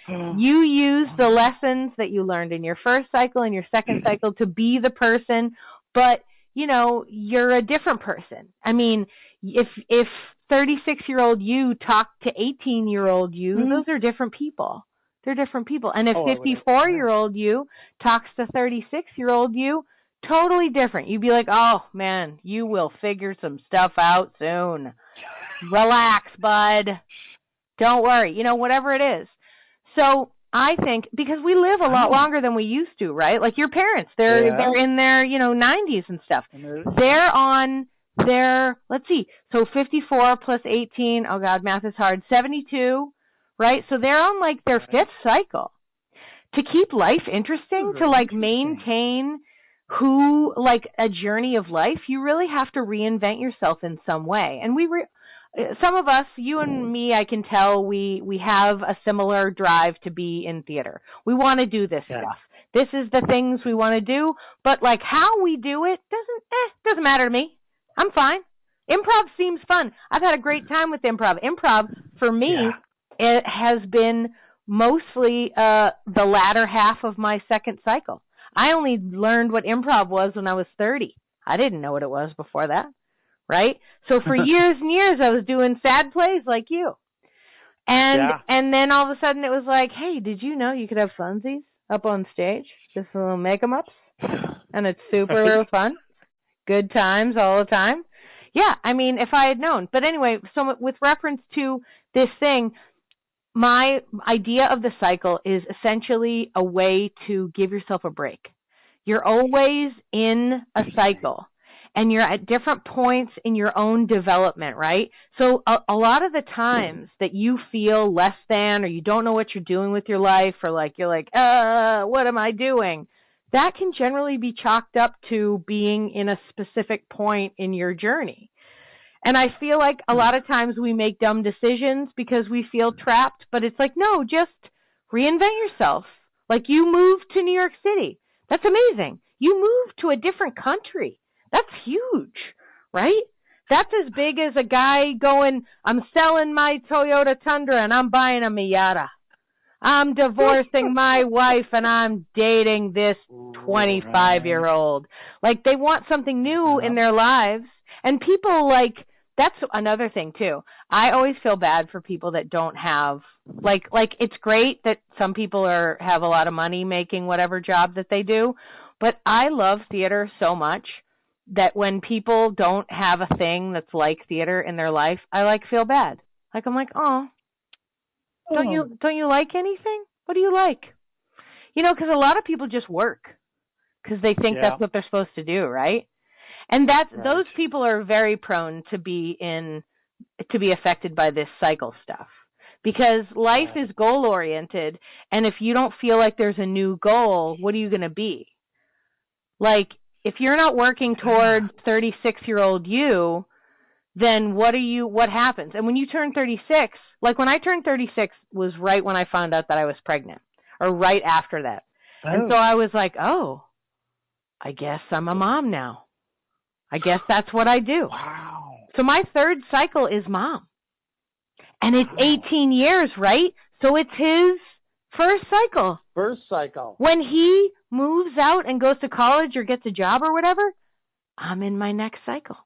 you used the lessons that you learned in your first cycle and your second cycle to be the person, but you're a different person. I mean, if 36-year-old you talked to 18-year-old you, those are different people. They're different people. And if 54-year-old you talks to 36-year-old you, totally different. You'd be like, oh, man, you will figure some stuff out soon. Relax, bud. Don't worry. Whatever it is. So I think because we live a lot longer than we used to, right? Like your parents, they're in their, 90s and stuff. They're on their, let's see, so 54 plus 18, oh God, math is hard, 72, right? So they're on like their fifth cycle. To keep life interesting, to like maintain like a journey of life, you really have to reinvent yourself in some way. And some of us, you and me, I can tell we have a similar drive to be in theater. We want to do this stuff. This is the things we want to do, but like how we do it doesn't matter to me. I'm fine. Improv seems fun. I've had a great time with improv. Improv for me, it has been mostly the latter half of my second cycle. I only learned what improv was when I was 30. I didn't know what it was before that. Right? So for years and years, I was doing sad plays like you. And then all of a sudden it was like, hey, did you know you could have funsies up on stage? Just a little make-em-ups. And it's super fun. Good times all the time. Yeah, I mean, if I had known. But anyway, so with reference to this thing, my idea of the cycle is essentially a way to give yourself a break. You're always in a cycle. And you're at different points in your own development, right? So a lot of the times that you feel less than or you don't know what you're doing with your life or like you're like, what am I doing? That can generally be chalked up to being in a specific point in your journey. And I feel like a lot of times we make dumb decisions because we feel trapped, but it's like, no, just reinvent yourself. Like you moved to New York City. That's amazing. You moved to a different country. That's huge, right? That's as big as a guy going, I'm selling my Toyota Tundra and I'm buying a Miata. I'm divorcing my wife and I'm dating this 25-year-old. Like they want something new in their lives. And people like, that's another thing too. I always feel bad for people that don't have, like it's great that some people have a lot of money making whatever job that they do. But I love theater so much that when people don't have a thing that's like theater in their life, I like feel bad. Like I'm like, don't you like anything? What do you like? Because a lot of people just work because they think that's what they're supposed to do, right? And those people are very prone to be affected by this cycle stuff because life is goal oriented, and if you don't feel like there's a new goal, what are you going to be? Like, if you're not working toward 36-year-old you, then what happens? And when you turn 36, like when I turned 36 was right when I found out that I was pregnant, or right after that. And so I was like, I guess I'm a mom now. I guess that's what I do. Wow. So my third cycle is mom. And it's 18 years, right? So it's his first cycle. First cycle. When he moves out and goes to college or gets a job or whatever, I'm in my next cycle.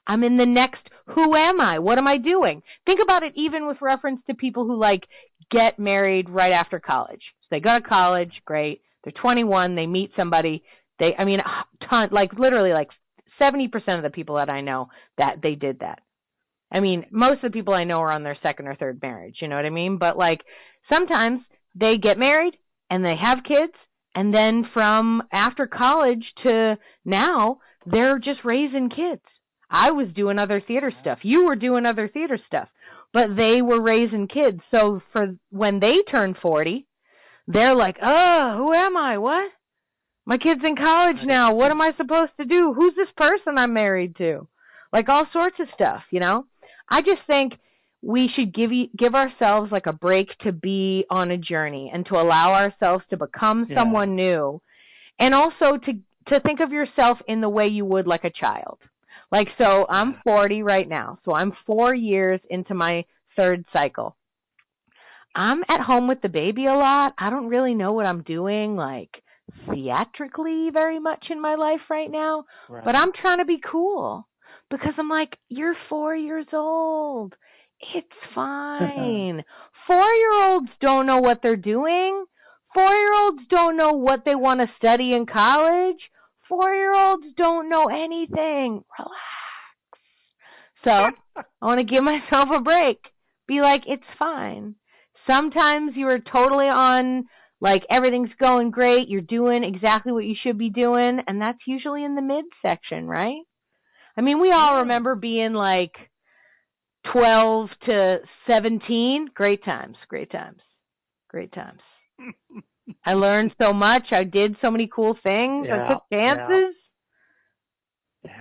I'm in the next, who am I? What am I doing? Think about it even with reference to people who like get married right after college. So they go to college, great. They're 21, they meet somebody. Literally 70% of the people that I know that they did that. I mean, most of the people I know are on their second or third marriage, you know what I mean? But like sometimes they get married and they have kids, and then from after college to now, they're just raising kids. I was doing other theater stuff. You were doing other theater stuff. but they were raising kids. So for when they turn 40, they're like, oh, who am I? What? My kid's in college now. What am I supposed to do? Who's this person I'm married to? Like all sorts of stuff, you know? I just think we should give ourselves like a break to be on a journey and to allow ourselves to become someone new. And also to think of yourself in the way you would like a child. Like, so I'm 40 right now. So I'm 4 years into my third cycle. I'm at home with the baby a lot. I don't really know what I'm doing, like, theatrically very much in my life right now, but I'm trying to be cool because I'm like, you're 4 years old. It's fine. 4-year-olds don't know what they're doing. 4-year-olds don't know what they want to study in college. 4-year-olds don't know anything. Relax. So I want to give myself a break. Be like, it's fine. Sometimes you are totally on, like, everything's going great. You're doing exactly what you should be doing. And that's usually in the midsection, right? I mean, we all remember being like 12 to 17. Great times, great times, great times. I learned so much. I did so many cool things. I took chances.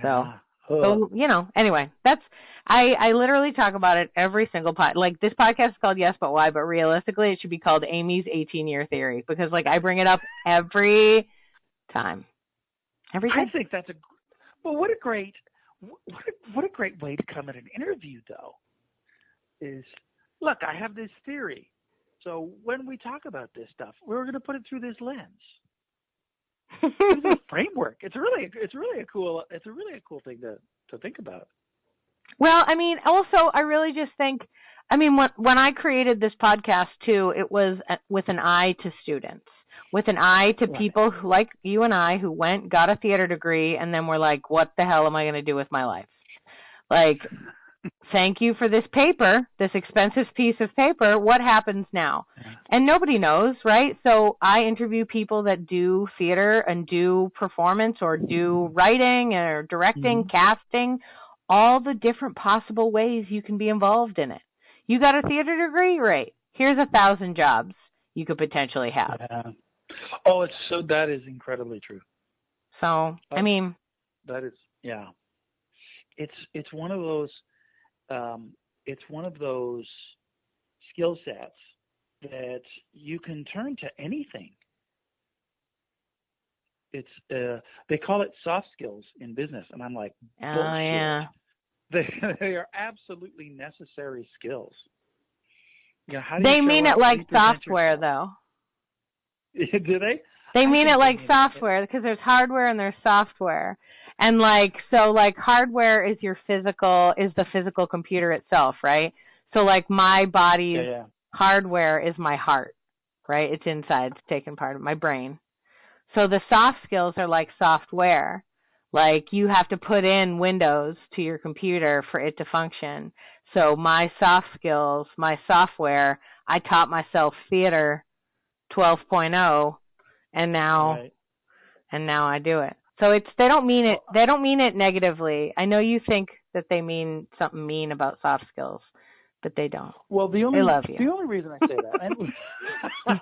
So, you know, anyway, that's, I literally talk about it every single like this podcast is called Yes, But Why, but realistically it should be called Amy's 18-year theory because like I bring it up every time. Every time. I think that's what a great way to come at an interview though is, look, I have this theory. So when we talk about this stuff, we're going to put it through this lens. It's a framework. It's really a cool thing to think about. Well, I mean, also, I really just think, I mean, when I created this podcast too, it was with an eye to students, with an eye to people who, like you and I, who got a theater degree, and then were like, what the hell am I going to do with my life? Like, thank you for this paper, this expensive piece of paper. What happens now? And nobody knows, right? So I interview people that do theater and do performance or do writing or directing, casting, all the different possible ways you can be involved in it. You got a theater degree? Great. Here's 1,000 jobs you could potentially have. Yeah. Oh, that is incredibly true. So, I mean, that is, yeah. It's one of those skill sets that you can turn to anything. It's they call it soft skills in business, and I'm like, bullshit. Oh yeah. They are absolutely necessary skills. You know, how do they you mean it like software, though. Do they? They mean it like software because there's hardware and there's software. And like, so like hardware is the physical computer itself, right? So like my body's hardware is my heart, right? It's inside, it's taking part of my brain. So the soft skills are like software. Like you have to put in Windows to your computer for it to function. So my soft skills, my software, I taught myself theater 12.0 and now I do it. So they don't mean it negatively. I know you think that they mean something mean about soft skills, but they don't. Well, they love you. The only reason I say that,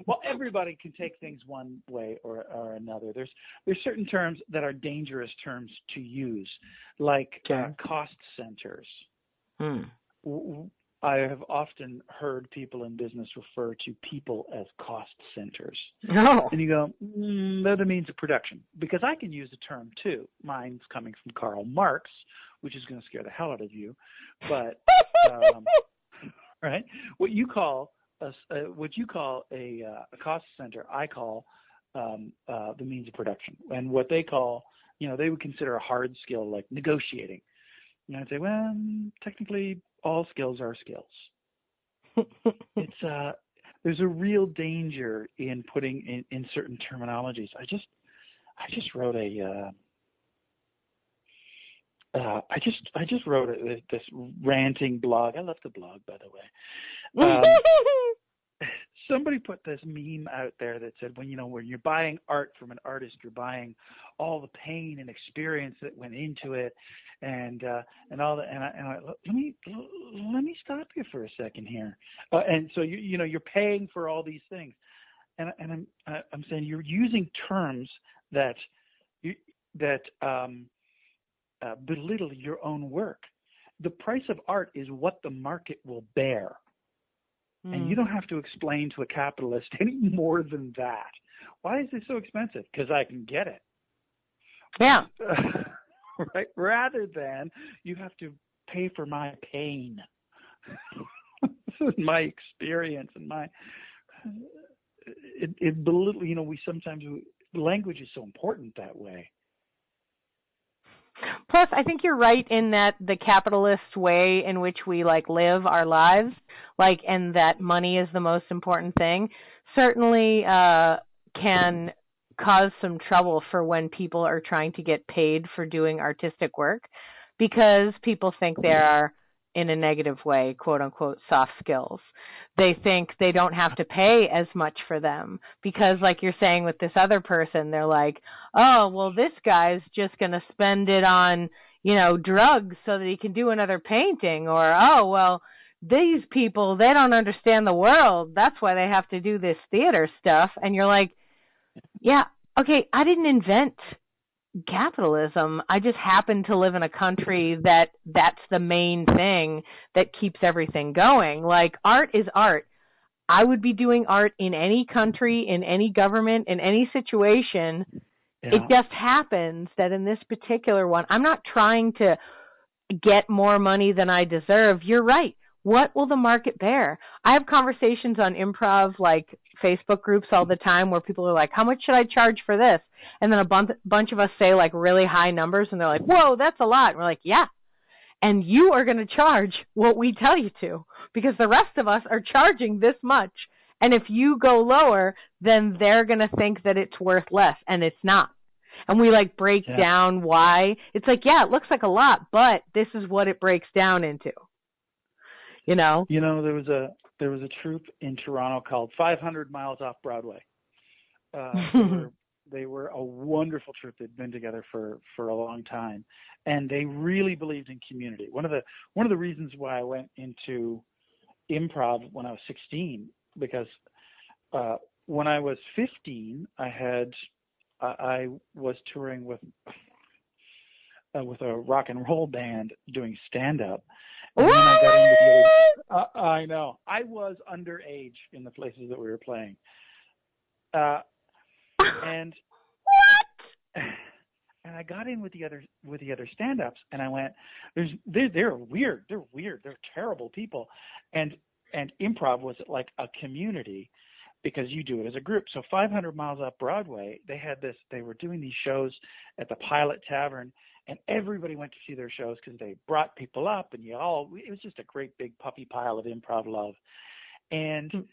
well, everybody can take things one way or another. There's certain terms that are dangerous terms to use, like cost centers. I have often heard people in business refer to people as cost centers. No. And you go, that means a production. Because I can use a term too. Mine's coming from Karl Marx, which is going to scare the hell out of you. But, right? What you call a cost center, I call the means of production. And what they call, they would consider a hard skill like negotiating. And I'd say, well, technically, all skills are skills. It's there's a real danger in putting in certain terminologies. I just wrote this ranting blog. I love the blog, by the way. somebody put this meme out there that said, when you're buying art from an artist, you're buying all the pain and experience that went into it, and all that. Let me stop you for a second here. And so you're paying for all these things, and I'm saying you're using terms that belittle your own work. The price of art is what the market will bear. And you don't have to explain to a capitalist any more than that. Why is this so expensive? Because I can get it. Yeah. Right? Rather than you have to pay for my pain, my experience, and it belittle. Language is so important that way. Plus, I think you're right in that the capitalist way in which we live our lives, and that money is the most important thing, certainly can cause some trouble for when people are trying to get paid for doing artistic work, because people think they are, in a negative way, quote unquote, soft skills. They think they don't have to pay as much for them because, like you're saying with this other person, they're like, oh, well, this guy's just going to spend it on, drugs so that he can do another painting. Or, oh, well, these people, they don't understand the world. That's why they have to do this theater stuff. And you're like, yeah, okay, I didn't invent capitalism. I just happen to live in a country that's the main thing that keeps everything going. Art is art. I would be doing art in any country, in any government, in any situation. Yeah. It just happens that in this particular one, I'm not trying to get more money than I deserve. You're right. What will the market bear? I have conversations on improv, Facebook groups all the time where people are like, how much should I charge for this? And then a bunch of us say really high numbers, and they're like, whoa, that's a lot. And we're like, yeah. And you are going to charge what we tell you to, because the rest of us are charging this much. And if you go lower, then they're going to think that it's worth less, and it's not. And we break down why. It's yeah, it looks like a lot, but this is what it breaks down into. There was a troupe in Toronto called 500 Miles Off-Broadway. They were a wonderful troupe. They'd been together for a long time, and they really believed in community. One of the reasons why I went into improv when I was 16, because when I was 15, I was touring with a rock and roll band doing stand-up. And then I got into the I know. I was underage in the places that we were playing. And and I got in with the other stand-ups, and I went, they're weird. They're weird. They're terrible people. And improv was like a community, because you do it as a group. So 500 Miles Up Broadway, they were doing these shows at the Pilot Tavern, and everybody went to see their shows because they brought people up, and it was just a great big puppy pile of improv love. And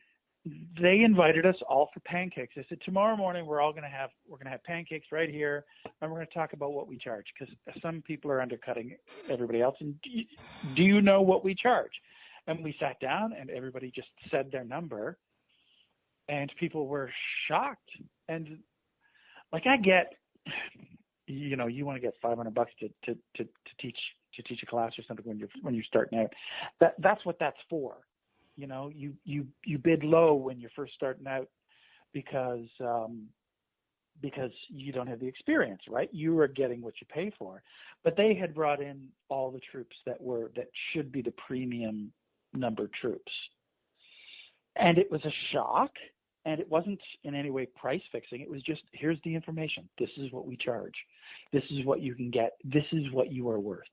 they invited us all for pancakes. They said, tomorrow morning we're going to have pancakes right here, and we're going to talk about what we charge, because some people are undercutting everybody else. And do you know what we charge? And we sat down, and everybody just said their number. And people were shocked. And I get, you want to get $500 to teach a class or something when you're starting out. That's what that's for. You bid low when you're first starting out because you don't have the experience, right? You are getting what you pay for. But they had brought in all the troops that should be the premium number troops. And it was a shock. And it wasn't in any way price fixing. It was just, here's the information. This is what we charge. This is what you can get. This is what you are worth.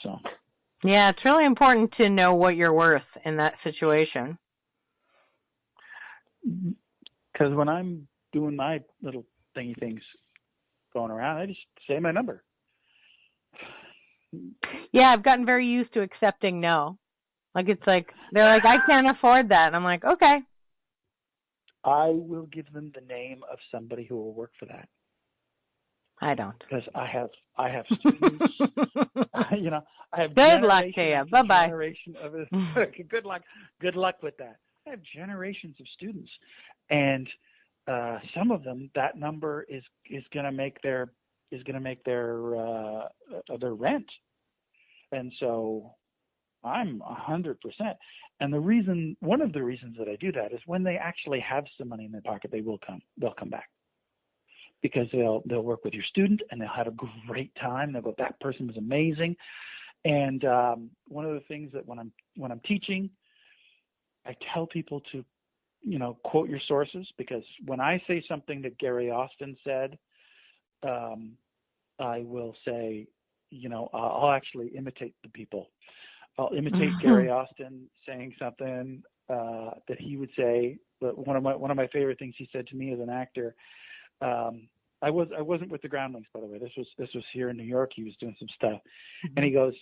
So. Yeah, it's really important to know what you're worth in that situation. Because when I'm doing my little thingy things going around, I just say my number. Yeah, I've gotten very used to accepting no. They're like, I can't afford that. And I'm like, okay. I will give them the name of somebody who will work for that. I don't. Because I have students, you know, I have good luck to you. Bye-bye. Generation of good luck with that. I have generations of students, and some of them, that number is going to make their rent, and so I'm 100%. And one of the reasons that I do that is when they actually have some money in their pocket, they'll come back, because they'll work with your student and they'll have a great time. They'll go, that person was amazing. And one of the things that when I'm teaching, I tell people to, you know, quote your sources, because when I say something that Gary Austin said, I will say, you know, I'll actually imitate the people. I'll imitate Gary Austin saying something that he would say. But one of my favorite things he said to me as an actor. I wasn't with the Groundlings, by the way. This was here in New York. He was doing some stuff, and he goes,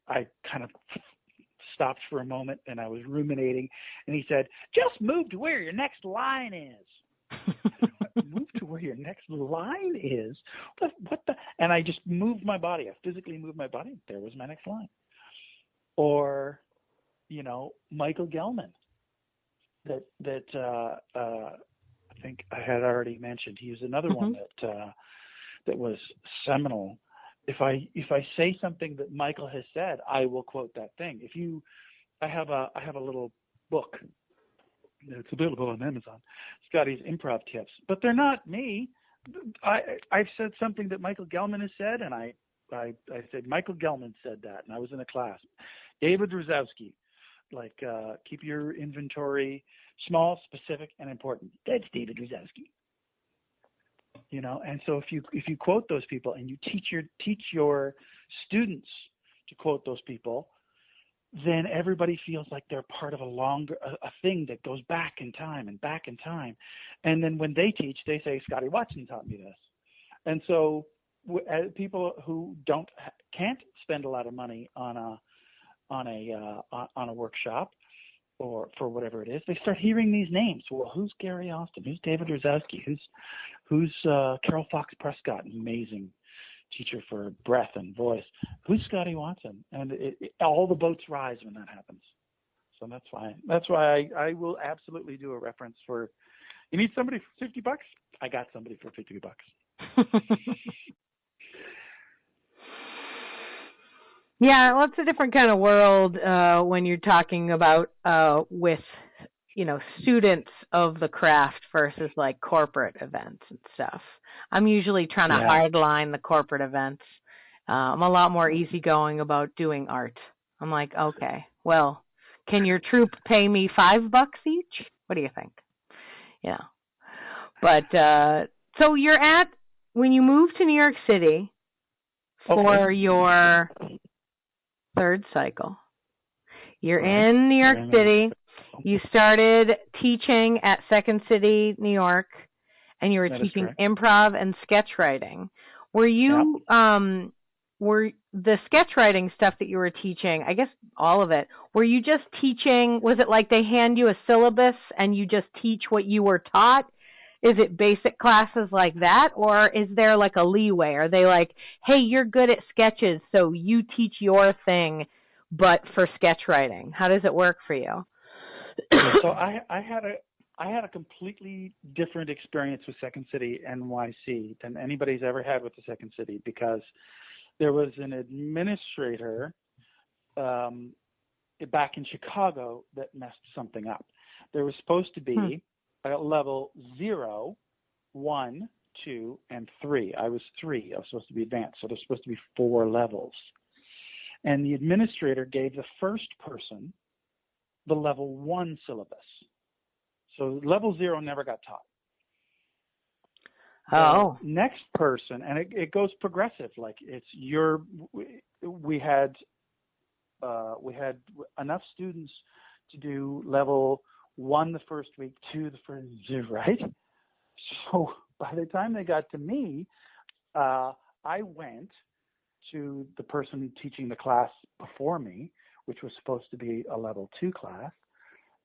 I kind of stopped for a moment, and I was ruminating, and he said, "Just move to where your next line is." Move to where your next line is? What the? And I just moved my body. I physically moved my body. There was my next line. Or, you know, Michael Gelman. That I think I had already mentioned. He was another one that was seminal. If I say something that Michael has said, I will quote that thing. I have a little book. It's available on Amazon. Scotty's Improv Tips, but they're not me. I've said something that Michael Gelman has said, and I said Michael Gelman said that, and I was in a class. David Rosowski, keep your inventory small, specific, and important. That's David Rosowski. You know, and so if you quote those people and you teach your students to quote those people, then everybody feels like they're part of a thing that goes back in time. And then when they teach, they say, Scotty Watson taught me this. And so people who can't spend a lot of money on a workshop or for whatever it is, they start hearing these names. Well, who's Gary Austin? Who's David Rosowski? Who's Carol Fox Prescott, an amazing teacher for breath and voice? Who's Scotty Watson? And all the boats rise when that happens. So that's why I will absolutely do a reference for. You need somebody for $50? I got somebody for $50. Yeah, well, it's a different kind of world when you're talking about with, you know, students of the craft versus like corporate events and stuff. I'm usually trying to hardline the corporate events. I'm a lot more easygoing about doing art. I'm like, okay, well, can your troupe pay me $5 each? What do you think? Yeah. But so when you moved to New York City for your third cycle, you're in New York City. You started teaching at Second City, New York, and you were teaching improv and sketch writing. Were you, were the sketch writing stuff that you were teaching, I guess all of it, were you just teaching, was it like they hand you a syllabus and you just teach what you were taught? Is it basic classes like that, or is there like a leeway? Are they like, hey, you're good at sketches, so you teach your thing, but for sketch writing? How does it work for you? So I had a completely different experience with Second City NYC than anybody's ever had with the Second City, because there was an administrator back in Chicago that messed something up. There was supposed to be level 0, 1, 2, and 3. I was 3. I was supposed to be advanced, so there's supposed to be 4 levels. And the administrator gave the first person the level 1 syllabus. So level 0 never got taught. Oh. The next person, and it goes progressive. Like we had enough students to do level 1 the first week, 2 the first year, right? So by the time they got to me, I went to the person teaching the class before me, which was supposed to be a level 2 class,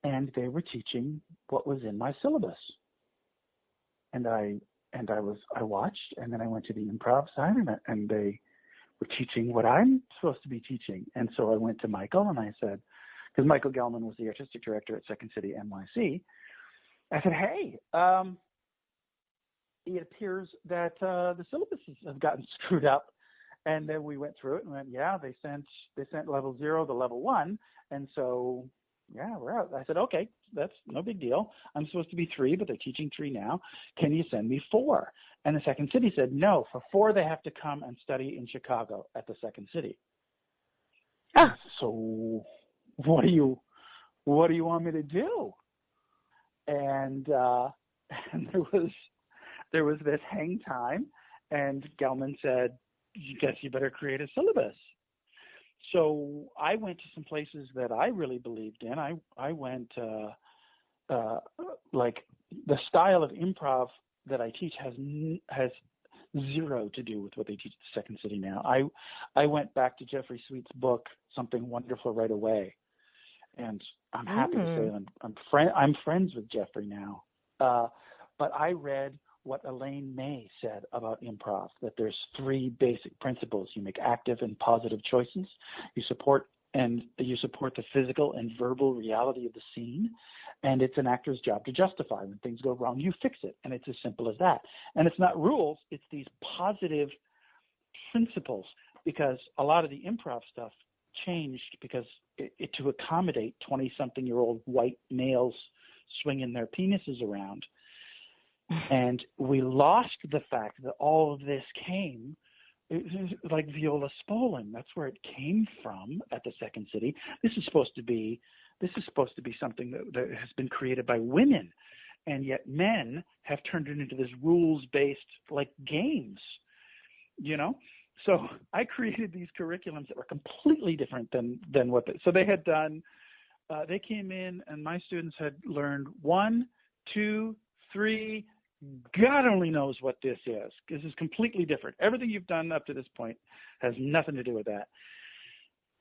and they were teaching what was in my syllabus. And I I watched, and then I went to the improv side, and they were teaching what I'm supposed to be teaching. And so I went to Michael and I said, because Michael Gelman was the artistic director at Second City NYC, I said, hey, it appears that the syllabuses have gotten screwed up. And then we went through it and went, yeah, they sent level 0 to level 1. And so, yeah, we're out. I said, okay, that's no big deal. I'm supposed to be 3, but they're teaching 3 now. Can you send me 4? And the Second City said, no, for 4, they have to come and study in Chicago at the Second City. Oh. So what do you want me to do? And there was this hang time, and Gelman said, I guess you better create a syllabus. So I went to some places that I really believed in. I went like the style of improv that I teach has zero to do with what they teach at the Second City now. I went back to Jeffrey Sweet's book, Something Wonderful Right Away, and I'm happy to say I'm friends with Jeffrey now. But I read what Elaine May said about improv, that there's 3 basic principles. You make active and positive choices. You support the physical and verbal reality of the scene. And it's an actor's job to justify. When things go wrong, you fix it. And it's as simple as that. And it's not rules. It's these positive principles, because a lot of the improv stuff changed because it to accommodate 20-something-year-old white males swinging their penises around. And we lost the fact that all of this came, like Viola Spolin. That's where it came from at the Second City. This is supposed to be something that has been created by women, and yet men have turned it into this rules-based like games, you know. So I created these curriculums that were completely different than what so they had done. They came in, and my students had learned 1, 2, 3. God only knows what this is. This is completely different. Everything you've done up to this point has nothing to do with that.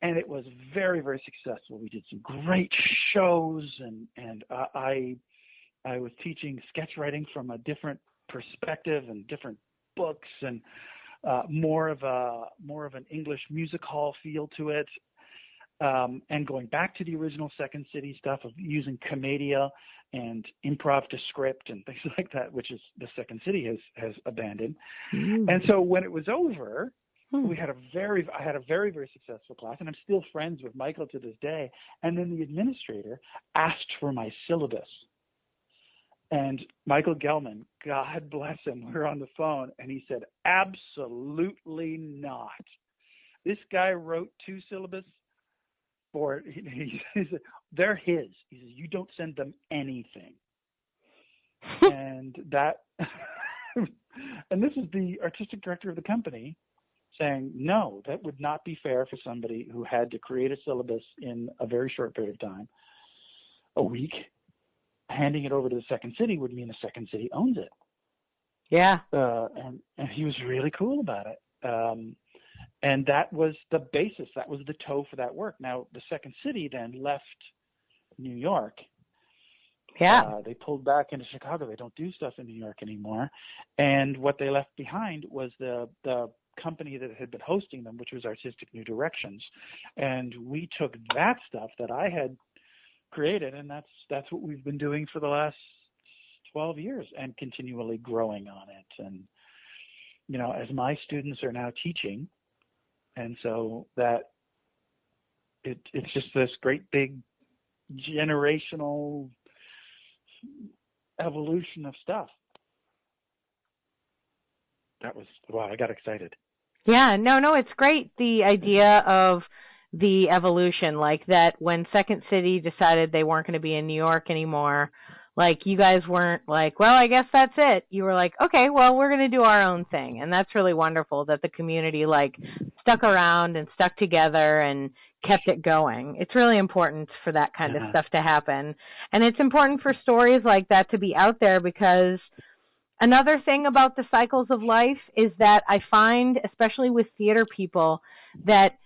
And it was very, very successful. We did some great shows, and I was teaching sketch writing from a different perspective and different books, and more of an English music hall feel to it. And going back to the original Second City stuff of using commedia and improv to script and things like that, which is the Second City has abandoned. And so when it was over, I had a very, very successful class, and I'm still friends with Michael to this day. And then the administrator asked for my syllabus. And Michael Gelman, God bless him, we were on the phone, and he said, absolutely not. This guy wrote 2 syllabus. He said, they're his. He says, you don't send them anything. And and this is the artistic director of the company saying, no, that would not be fair for somebody who had to create a syllabus in a very short period of time, a week. Handing it over to the Second City would mean the Second City owns it. Yeah. And he was really cool about it. And that was the basis. That was the toe for that work. Now, the Second City then left New York. Yeah. They pulled back into Chicago. They don't do stuff in New York anymore. And what they left behind was the company that had been hosting them, which was Artistic New Directions. And we took that stuff that I had created, and that's what we've been doing for the last 12 years and continually growing on it. And, you know, as my students are now teaching, and so that it's just this great big generational evolution of stuff. That was, wow, I got excited. Yeah, no, it's great, the idea of the evolution, like that when Second City decided they weren't going to be in New York anymore, like you guys weren't like, well, I guess that's it. You were like, okay, well, we're going to do our own thing. And that's really wonderful that the community like stuck around and stuck together and kept it going. It's really important for that kind of stuff to happen. And it's important for stories like that to be out there, because another thing about the cycles of life is that I find, especially with theater people, that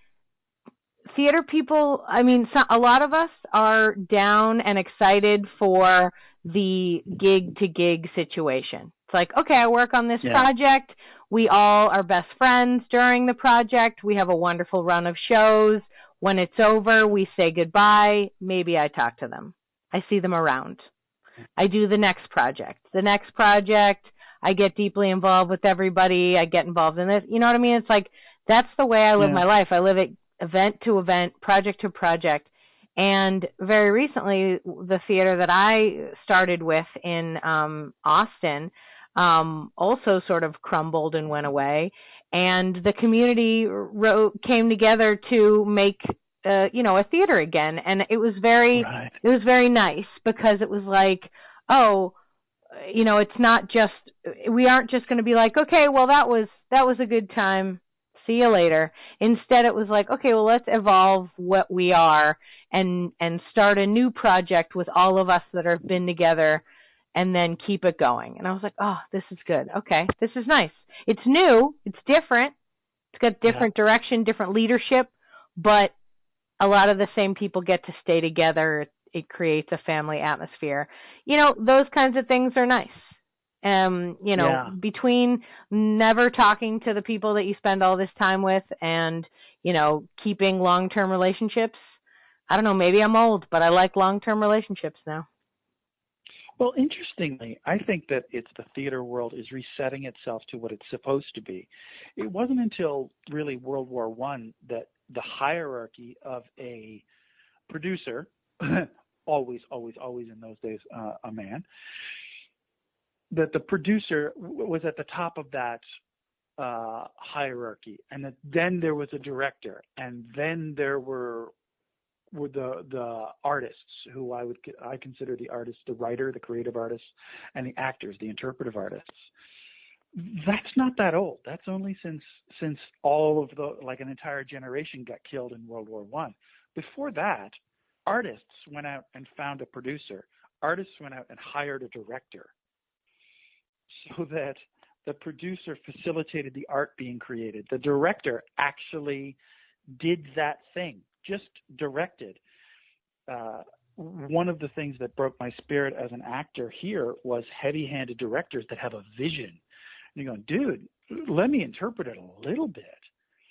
theater people, I mean, a lot of us are down and excited for the gig-to-gig situation. It's like, okay, I work on this project. We all are best friends during the project. We have a wonderful run of shows. When it's over, we say goodbye. Maybe I talk to them. I see them around. I do the next project. The next project, I get deeply involved with everybody. I get involved in this. You know what I mean? It's like, that's the way I live my life. I live it event to event, project to project. And very recently, the theater that I started with in Austin also sort of crumbled and went away. And the community came together to make a theater again, and it was very nice, because it was like, it's not just, we aren't just going to be like, okay, well, that was a good time, see you later. Instead, it was like, okay, well, let's evolve what we are and start a new project with all of us that have been together, and then keep it going. And I was like, oh, this is good. Okay, this is nice. It's new. It's different. It's got different direction, different leadership, but a lot of the same people get to stay together. It creates a family atmosphere. Those kinds of things are nice. Between never talking to the people that you spend all this time with and, keeping long-term relationships. I don't know, maybe I'm old, but I like long-term relationships now. Well, interestingly, I think that it's the theater world is resetting itself to what it's supposed to be. It wasn't until really World War I that the hierarchy of a producer, always in those days a man, that the producer was at the top of that hierarchy, and that then there was a director, and then there were the artists, who I consider the artists, the writer, the creative artists, and the actors, the interpretive artists. That's not that old. That's only since all of an entire generation got killed in World War I. Before that, artists went out and found a producer. Artists went out and hired a director, so that the producer facilitated the art being created. The director actually did that thing, just directed. One of the things that broke my spirit as an actor here was heavy-handed directors that have a vision. And you're going, dude, let me interpret it a little bit.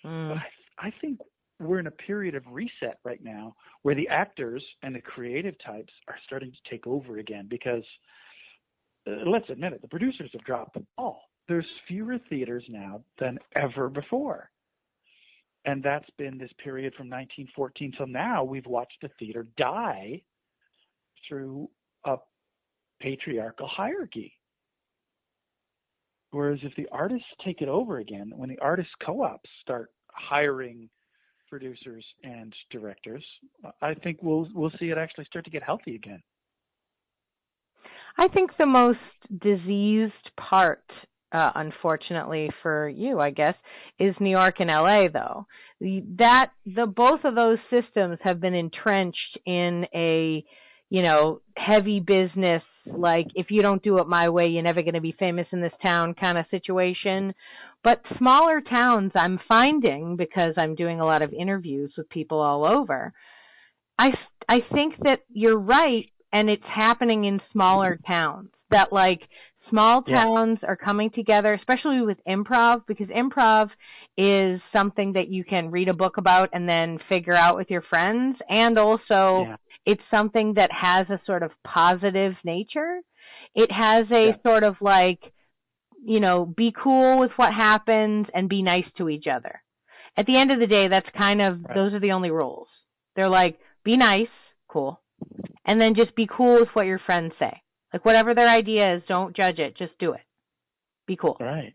But I think we're in a period of reset right now, where the actors and the creative types are starting to take over again, because let's admit it, the producers have dropped the ball. There's fewer theaters now than ever before. And that's been this period from 1914 till now. We've watched the theater die through a patriarchal hierarchy. Whereas if the artists take it over again, when the artist co-ops start hiring producers and directors, I think we'll see it actually start to get healthy again. I think the most diseased part, unfortunately for you, I guess, is New York and LA, though. Both of those systems have been entrenched in a, heavy business, like, if you don't do it my way, you're never going to be famous in this town kind of situation. But smaller towns, I'm finding, because I'm doing a lot of interviews with people all over, I think that you're right, and it's happening in smaller towns, that like small towns are coming together, especially with improv, because improv is something that you can read a book about and then figure out with your friends. And also it's something that has a sort of positive nature. It has a sort of like, be cool with what happens and be nice to each other. At the end of the day, that's kind of, those are the only rules. They're like, be nice, cool. And then just be cool with what your friends say. Like, whatever their idea is, don't judge it. Just do it. Be cool. Right.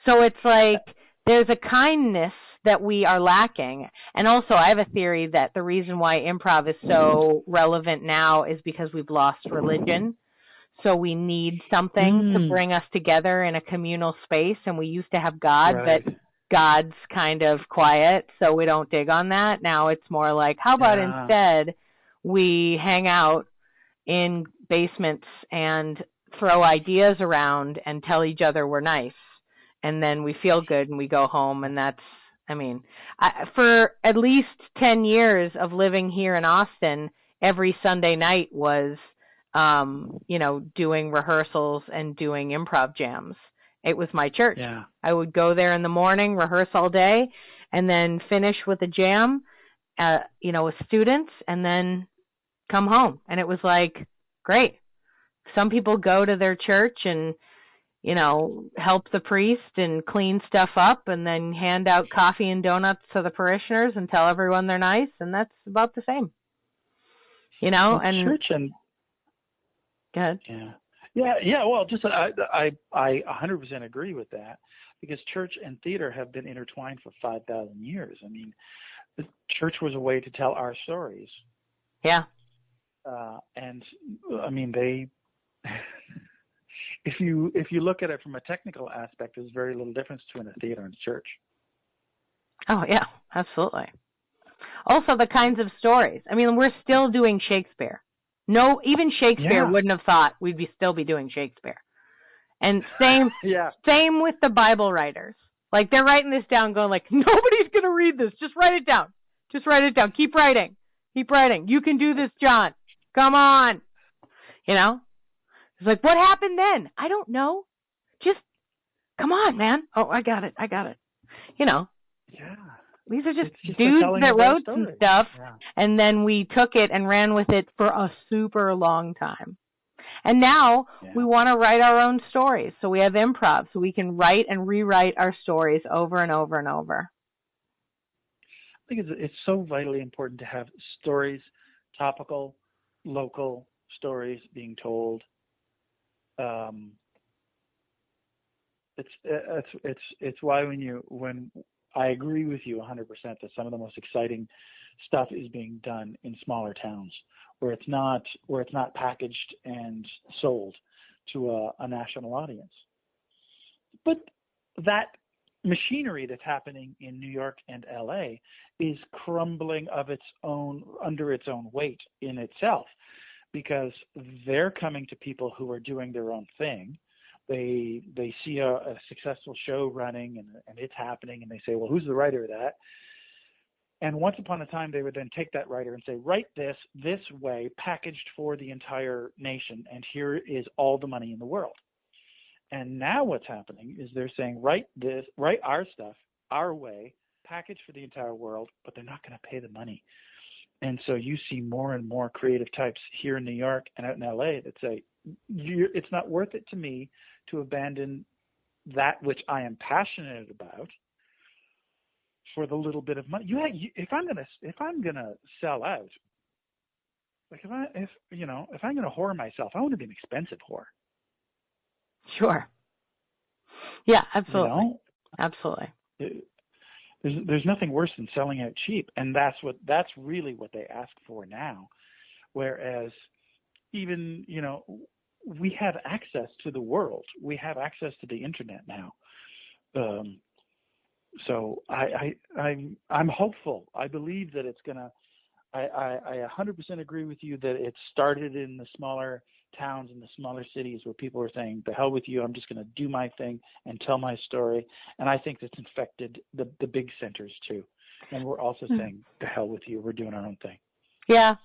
So it's like there's a kindness that we are lacking. And also, I have a theory that the reason why improv is so relevant now is because we've lost religion. So we need something to bring us together in a communal space. And we used to have God, but God's kind of quiet, so we don't dig on that. Now it's more like, how about instead we hang out in basements and throw ideas around and tell each other we're nice, and then we feel good and we go home. And that's, for at least 10 years of living here in Austin, every Sunday night was doing rehearsals and doing improv jams. It was my church. Yeah. I would go there in the morning, rehearse all day, and then finish with a jam, with students, and then come home. And it was like, great. Some people go to their church and, help the priest and clean stuff up and then hand out coffee and donuts to the parishioners and tell everyone they're nice. And that's about the same, and church and go ahead. Yeah. Well, just I 100% agree with that, because church and theater have been intertwined for 5,000 years. I mean, the church was a way to tell our stories. Yeah. And I mean, they, if you look at it from a technical aspect, there's very little difference between a theater and a church. Oh yeah, absolutely. Also, the kinds of stories. I mean, we're still doing Shakespeare. No, even Shakespeare wouldn't have thought we'd still be doing Shakespeare. And same with the Bible writers. Like, they're writing this down going like, nobody's going to read this. Just write it down. Keep writing. You can do this, John. Come on. It's like, what happened then? I don't know. Just come on, man. Oh, I got it. Yeah. These are just It's dudes that wrote some stuff, yeah. And then we took it and ran with it for a super long time. And now we want to write our own stories. So we have improv, so we can write and rewrite our stories over and over and over. I think it's so vitally important to have stories, topical, local stories being told. It's why when I agree with you 100% that some of the most exciting stuff is being done in smaller towns where it's not packaged and sold to a national audience. But that machinery that's happening in New York and LA is crumbling under its own weight in itself, because they're coming to people who are doing their own thing. They see a successful show running and it's happening, and they say, well, who's the writer of that? And once upon a time, they would then take that writer and say, write this way, packaged for the entire nation, and here is all the money in the world. And now what's happening is they're saying, write our stuff our way, packaged for the entire world, but they're not going to pay the money. And so you see more and more creative types here in New York and out in LA that say, it's not worth it to me to abandon that which I am passionate about for the little bit of money. If I'm gonna sell out, like if I'm gonna whore myself, I want to be an expensive whore. Sure. Yeah, absolutely. Absolutely. There's nothing worse than selling out cheap, and that's really what they ask for now. Whereas even we have access to the world. We have access to the internet now. So I'm hopeful. I believe that it's gonna. I 100% agree with you that it started in the smaller towns and the smaller cities where people are saying, "The hell with you! I'm just going to do my thing and tell my story." And I think that's infected the big centers too. And we're also saying, "The hell with you! We're doing our own thing." Yeah.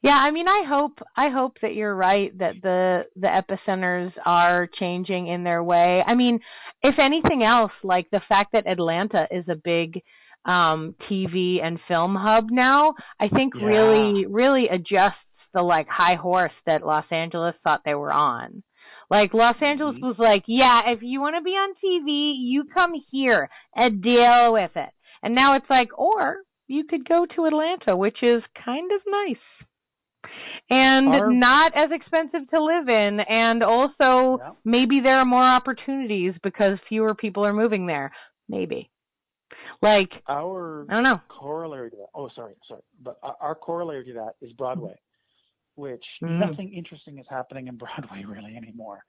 I mean, I hope that you're right, that the epicenters are changing in their way. I mean, if anything else, like the fact that Atlanta is a big TV and film hub now, I think really adjusts the like high horse that Los Angeles thought they were on. Like Los Angeles was like, yeah, if you want to be on TV, you come here and deal with it. And now it's like, or you could go to Atlanta, which is kind of nice. And not as expensive to live in, and also maybe there are more opportunities because fewer people are moving there. Maybe. Like I don't know. Corollary to that. Oh, sorry. But our corollary to that is Broadway, which nothing interesting is happening in Broadway really anymore.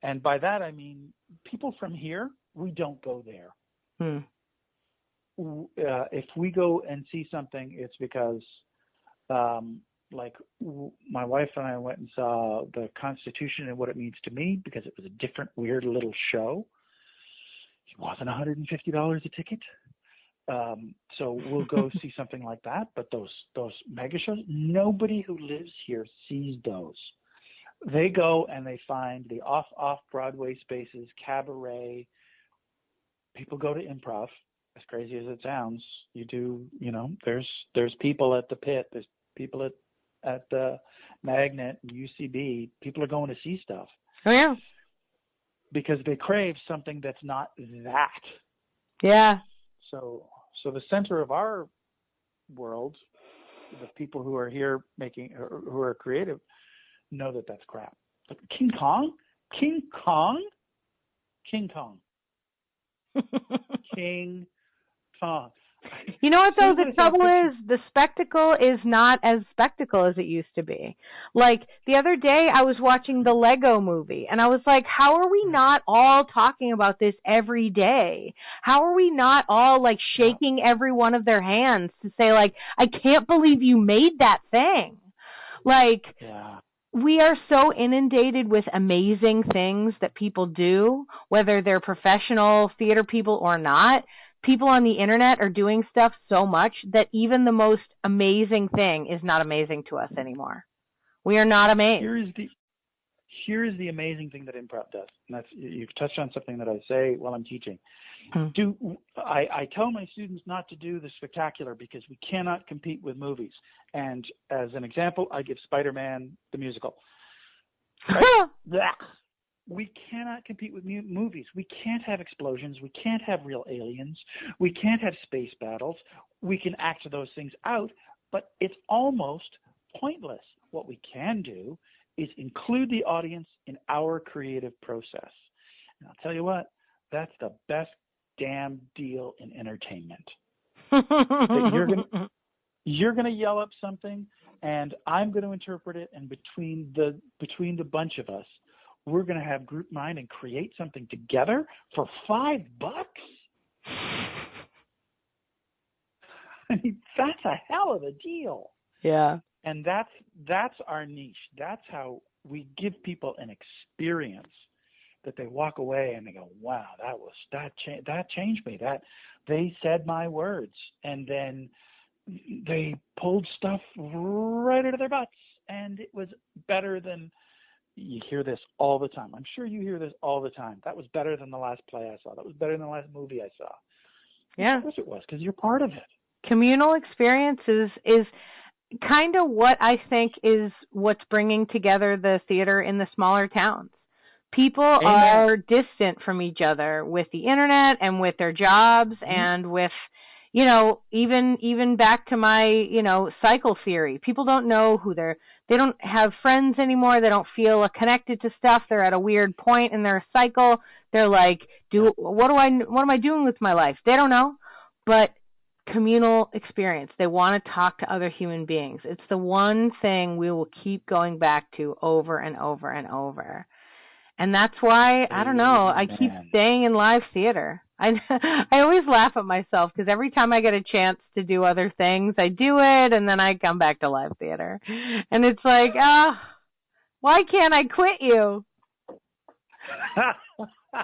And by that I mean people from here, we don't go there. If we go and see something, it's because my wife and I went and saw the Constitution and What It Means to Me because it was a different, weird little show. It wasn't $150 a ticket. So we'll go see something like that. But those mega shows, nobody who lives here sees those. They go and they find the off-Broadway spaces, cabaret. People go to improv. As crazy as it sounds, there's people at the Pit, there's people at the Magnet, UCB. People are going to see stuff. Oh yeah. Because they crave something that's not that. Yeah. So the center of our world, the people who are here who are creative, know that that's crap. But King Kong. King Kong. King You know what, though? The trouble is the spectacle is not as spectacle as it used to be. Like, the other day I was watching the Lego movie, and I was like, how are we not all talking about this every day? How are we not all, like, shaking every one of their hands to say, like, I can't believe you made that thing? Like, we are so inundated with amazing things that people do, whether they're professional theater people or not. People on the internet are doing stuff so much that even the most amazing thing is not amazing to us anymore. We are not amazed. Here is the amazing thing that improv does. And that's, you've touched on something that I say while I'm teaching. I tell my students not to do the spectacular because we cannot compete with movies. And as an example, I give Spider-Man the musical. We cannot compete with movies. We can't have explosions. We can't have real aliens. We can't have space battles. We can act those things out, but it's almost pointless. What we can do is include the audience in our creative process. And I'll tell you what, that's the best damn deal in entertainment. You're gonna yell up something, and I'm going to interpret it, and between the bunch of us, we're going to have group mind and create something together for $5. I mean, that's a hell of a deal. Yeah. And that's our niche. That's how we give people an experience that they walk away and they go, wow, that changed me. That they said my words, and then they pulled stuff right out of their butts, and it was better than. You hear this all the time. I'm sure you hear this all the time. That was better than the last play I saw. That was better than the last movie I saw. Yeah. Of course it was, because you're part of it. Communal experiences is kind of what I think is what's bringing together the theater in the smaller towns. People are distant from each other with the internet and with their jobs and with, even back to my, cycle theory. People don't know they don't have friends anymore. They don't feel connected to stuff. They're at a weird point in their cycle. They're like, what am I doing with my life? They don't know. But communal experience. They want to talk to other human beings. It's the one thing we will keep going back to over and over and over. And that's why, I don't know, I keep staying in live theater. I always laugh at myself because every time I get a chance to do other things, I do it, and then I come back to live theater. And it's like, why can't I quit you?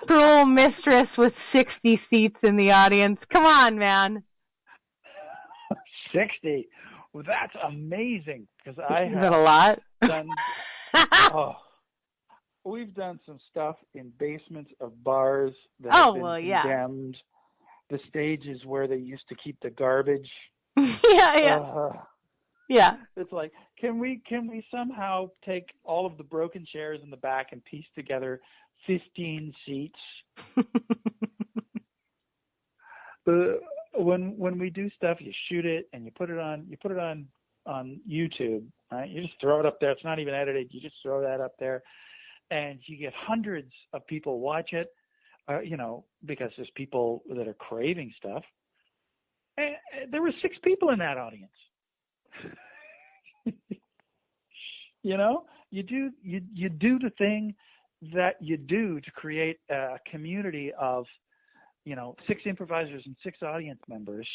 Cruel mistress with 60 seats in the audience. Come on, man. 60? Well, that's amazing because I have Is it a lot? done... We've done some stuff in basements of bars that have been condemned. The stages where they used to keep the garbage. Yeah. It's like, can we somehow take all of the broken chairs in the back and piece together 15 seats? When we do stuff, you shoot it and you put it on YouTube, right? You just throw it up there. It's not even edited. You just throw that up there. And you get hundreds of people watch it, because there's people that are craving stuff. And there were 6 people in that audience. You do the thing that you do to create a community of, 6 improvisers and 6 audience members,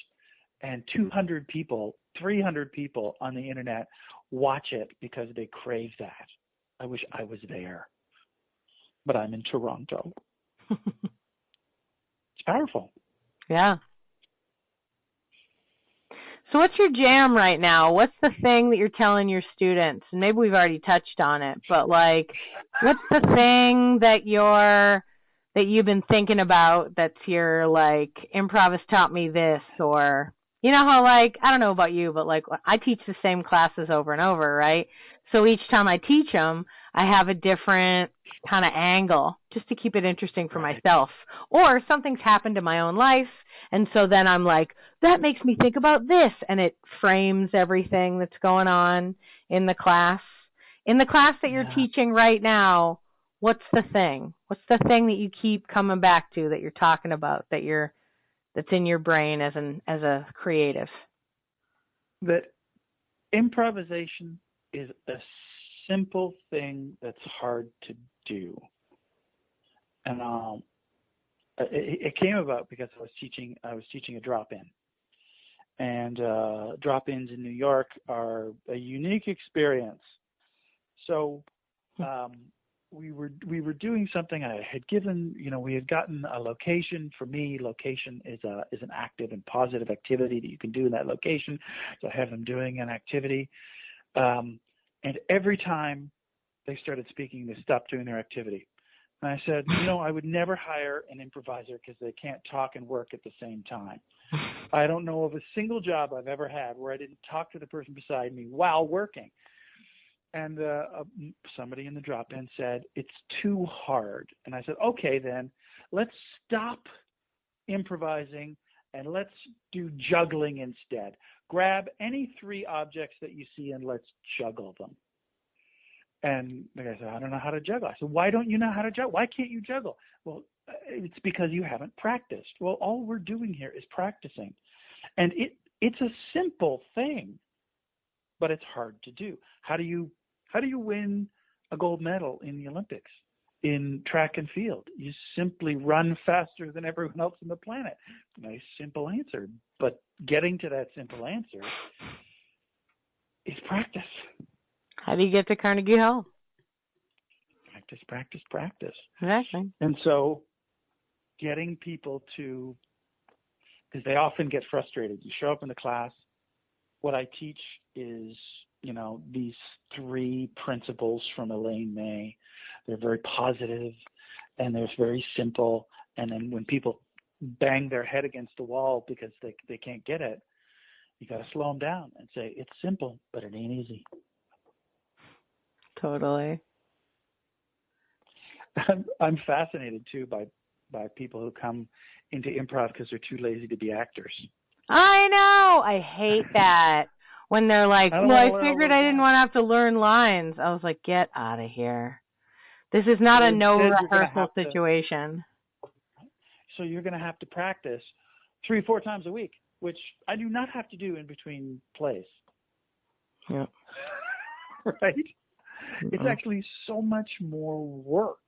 and 200 people, 300 people on the internet watch it because they crave that. I wish I was there. But I'm in Toronto. It's powerful. Yeah. So what's your jam right now? What's the thing that you're telling your students? And maybe we've already touched on it, but like, what's the thing that you've been thinking about that's your, like, improv has taught me this, or, you know how, like, I don't know about you, but like I teach the same classes over and over, right? So each time I teach them, I have a different kind of angle just to keep it interesting for myself. Or something's happened in my own life, and so then I'm like, that makes me think about this, and it frames everything that's going on in the class. In the class that you're teaching right now, what's the thing? What's the thing that you keep coming back to, that you're talking about, that's in your brain as a creative? That improvisation is a simple thing that's hard to do. And it came about because I was teaching a drop-in. And drop-ins in New York are a unique experience. So we were doing something. I had given, we had gotten a location. For me, location is an active and positive activity that you can do in that location. So I have them doing an activity. And every time they started speaking, they stopped doing their activity. And I said, I would never hire an improviser because they can't talk and work at the same time. I don't know of a single job I've ever had where I didn't talk to the person beside me while working. And somebody in the drop-in said, it's too hard. And I said, okay, then let's stop improvising and let's do juggling instead. Grab any three objects that you see and let's juggle them. And the guy said, I don't know how to juggle. I said, why don't you know how to juggle? Why can't you juggle? Well, it's because you haven't practiced. Well, all we're doing here is practicing. And it's a simple thing, but it's hard to do. How do you win a gold medal in the Olympics in track and field? You simply run faster than everyone else on the planet. Nice, simple answer. But getting to that simple answer is practice. How do you get to Carnegie Hall? Practice, practice, practice. Exactly. And so getting people to, because they often get frustrated. You show up in the class. What I teach is, these three principles from Elaine May. They're very positive and they're very simple. And then when people bang their head against the wall because they can't get it, you got to slow them down and say, it's simple, but it ain't easy. Totally. I'm fascinated too by people who come into improv because they're too lazy to be actors. I know. I hate that. When they're like, I figured I didn't want to have to learn lines. I was like, get out of here. This is not a no rehearsal situation. So you're going to have to practice 3-4 times a week, which I do not have to do in between plays. Yeah. Right? It's actually so much more work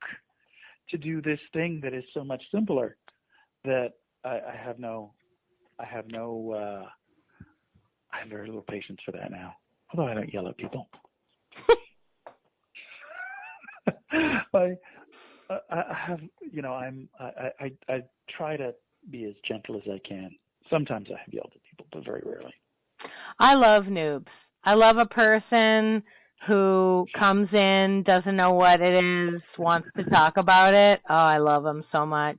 to do this thing that is so much simpler that I have very little patience for that now. Although I don't yell at people. I have, I try to be as gentle as I can. Sometimes I have yelled at people, but very rarely. I love noobs. I love a person who comes in, doesn't know what it is, wants to talk about it. Oh, I love them so much.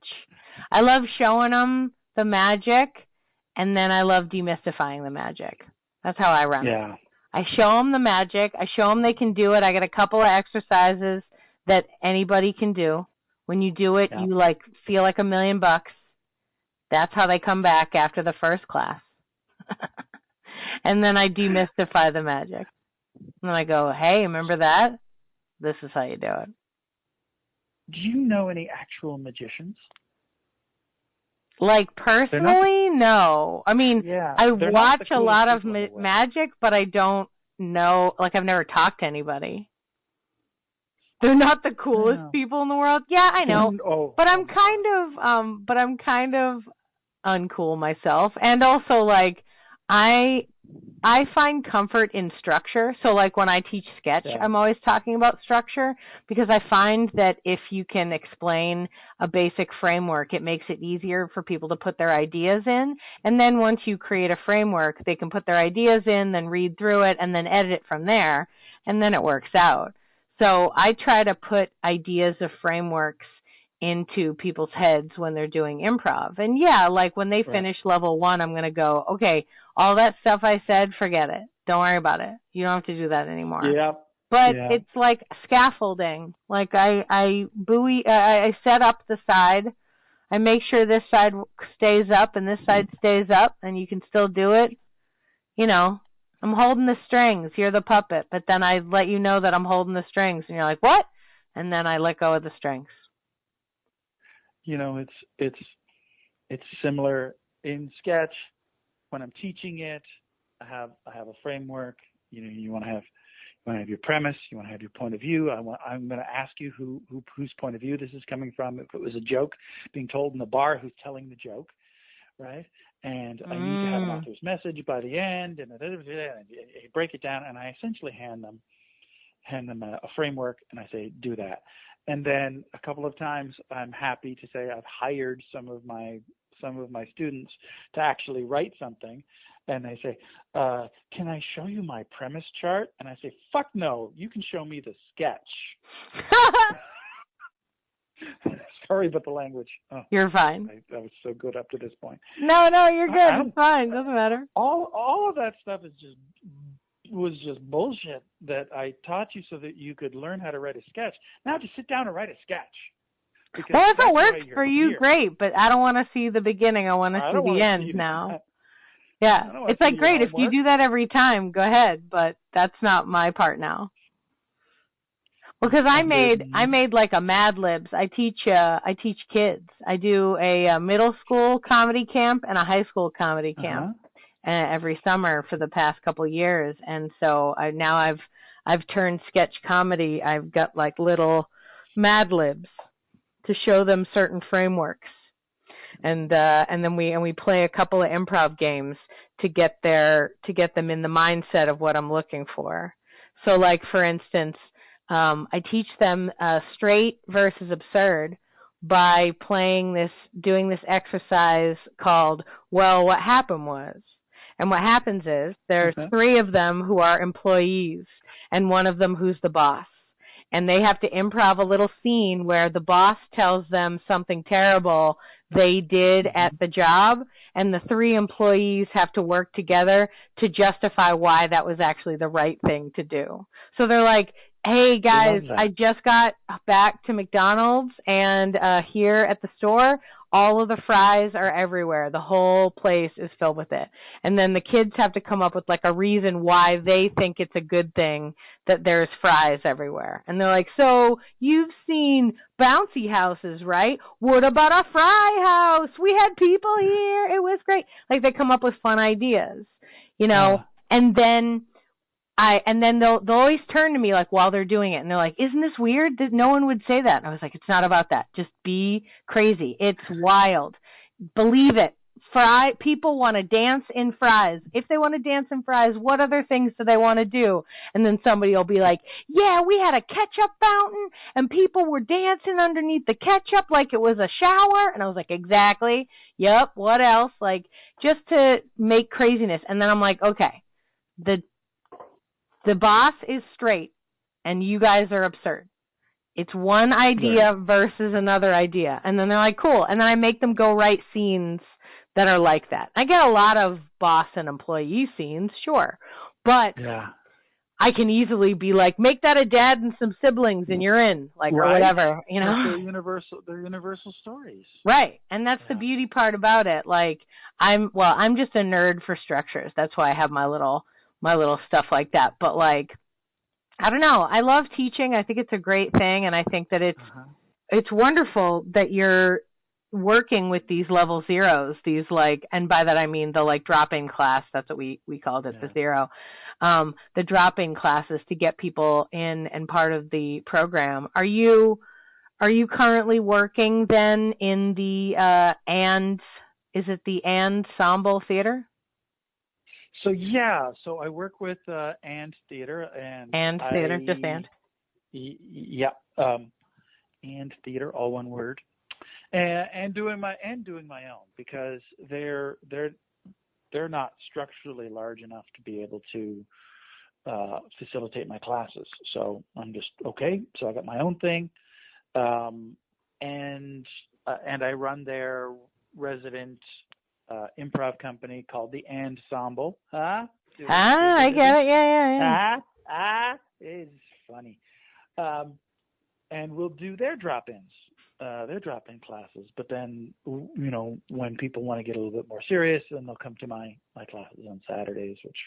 I love showing them the magic, and then I love demystifying the magic. That's how I run it. I show them the magic. I show them they can do it. I get a couple of exercises that anybody can do. When you do it, you feel like $1 million. That's how they come back after the first class. And then I demystify the magic. And I go, hey, remember that? This is how you do it. Do you know any actual magicians? Like, personally, no. I mean, I watch a lot of magic, but I don't know. Like, I've never talked to anybody. They're not the coolest people in the world. Yeah, I know. But I'm kind of uncool myself. And also, like, I I find comfort in structure. So like when I teach sketch, I'm always talking about structure because I find that if you can explain a basic framework, it makes it easier for people to put their ideas in. And then once you create a framework, they can put their ideas in, then read through it, and then edit it from there. And then it works out. So I try to put ideas of frameworks into people's heads when they're doing improv. And yeah, like when they finish level 1, I'm going to go, okay, all that stuff I said, forget it. Don't worry about it. You don't have to do that anymore. Yep. But it's like scaffolding. Like I set up the side. I make sure this side stays up and this side stays up, and you can still do it. You know, I'm holding the strings. You're the puppet. But then I let you know that I'm holding the strings, and you're like, what? And then I let go of the strings. You know, it's similar in sketch. When I'm teaching it, I have a framework. You know, you want to have your premise. You want to have your point of view. I'm going to ask you whose point of view this is coming from. If it was a joke being told in the bar, who's telling the joke, right? And I need to have an author's message by the end, and you break it down. And I essentially hand them a framework, and I say, do that. And then a couple of times, I'm happy to say I've hired some of my students to actually write something, and they say, can I show you my premise chart? And I say, fuck no, you can show me the sketch. Sorry about the language. Oh, you're fine. I was so good up to this point. No, you're good. It's fine. Doesn't matter. All of that stuff was just bullshit that I taught you so that you could learn how to write a sketch. Now just sit down and write a sketch. Well, if it works for you, great, but I don't want to see the beginning. I want to see the end now. Yeah, it's like, great, if you do that every time, go ahead, but that's not my part now. Well, because I made like a Mad Libs. I teach kids. I do a middle school comedy camp and a high school comedy camp every summer for the past couple of years, and so I've turned sketch comedy. I've got like little Mad Libs to show them certain frameworks, and then we play a couple of improv games to get them in the mindset of what I'm looking for. So, like for instance, I teach them straight versus absurd by doing this exercise called "Well, what happened was," and what happens is there's 3 of them who are employees and one of them who's the boss. And they have to improv a little scene where the boss tells them something terrible they did at the job, and the 3 employees have to work together to justify why that was actually the right thing to do. So they're like, hey, guys, I just got back to McDonald's, and here at the store, all of the fries are everywhere. The whole place is filled with it. And then the kids have to come up with like a reason why they think it's a good thing that there's fries everywhere. And they're like, so you've seen bouncy houses, right? What about a fry house? We had people here. It was great. Like they come up with fun ideas, you know, and then they'll always turn to me like while they're doing it, and they're like, isn't this weird that no one would say that? And I was like, it's not about that. Just be crazy. It's wild. Believe it. People want to dance in fries. If they want to dance in fries, what other things do they want to do? And then somebody will be like, yeah, we had a ketchup fountain and people were dancing underneath the ketchup like it was a shower. And I was like, exactly. Yep. What else? Like just to make craziness. And then I'm like, okay, the boss is straight, and you guys are absurd. It's one idea versus another idea. And then they're like, cool. And then I make them go write scenes that are like that. I get a lot of boss and employee scenes, sure. But I can easily be like, make that a dad and some siblings, and you're in, like, or whatever, you know? They're universal stories. Right. And that's the beauty part about it. Like, I'm just a nerd for structures. That's why I have my little stuff like that. But like, I don't know. I love teaching. I think it's a great thing. And I think that it's wonderful that you're working with these level zeros, these like, and by that I mean the like drop-in class. That's what we called it, the zero. The drop-in classes to get people in and part of the program. Are you currently working then in the is it the Ensemble Theater? So I work with ANDTheatre ANDTheatre, just And. Yeah, ANDTheatre, all one word, and doing my own, because they're not structurally large enough to be able to facilitate my classes. So I'm just okay. So I got my own thing, and I run their resident improv company called the ANDTheatre. I get it. Yeah. It's funny. And we'll do their drop-in classes. But then, when people want to get a little bit more serious, then they'll come to my classes on Saturdays, which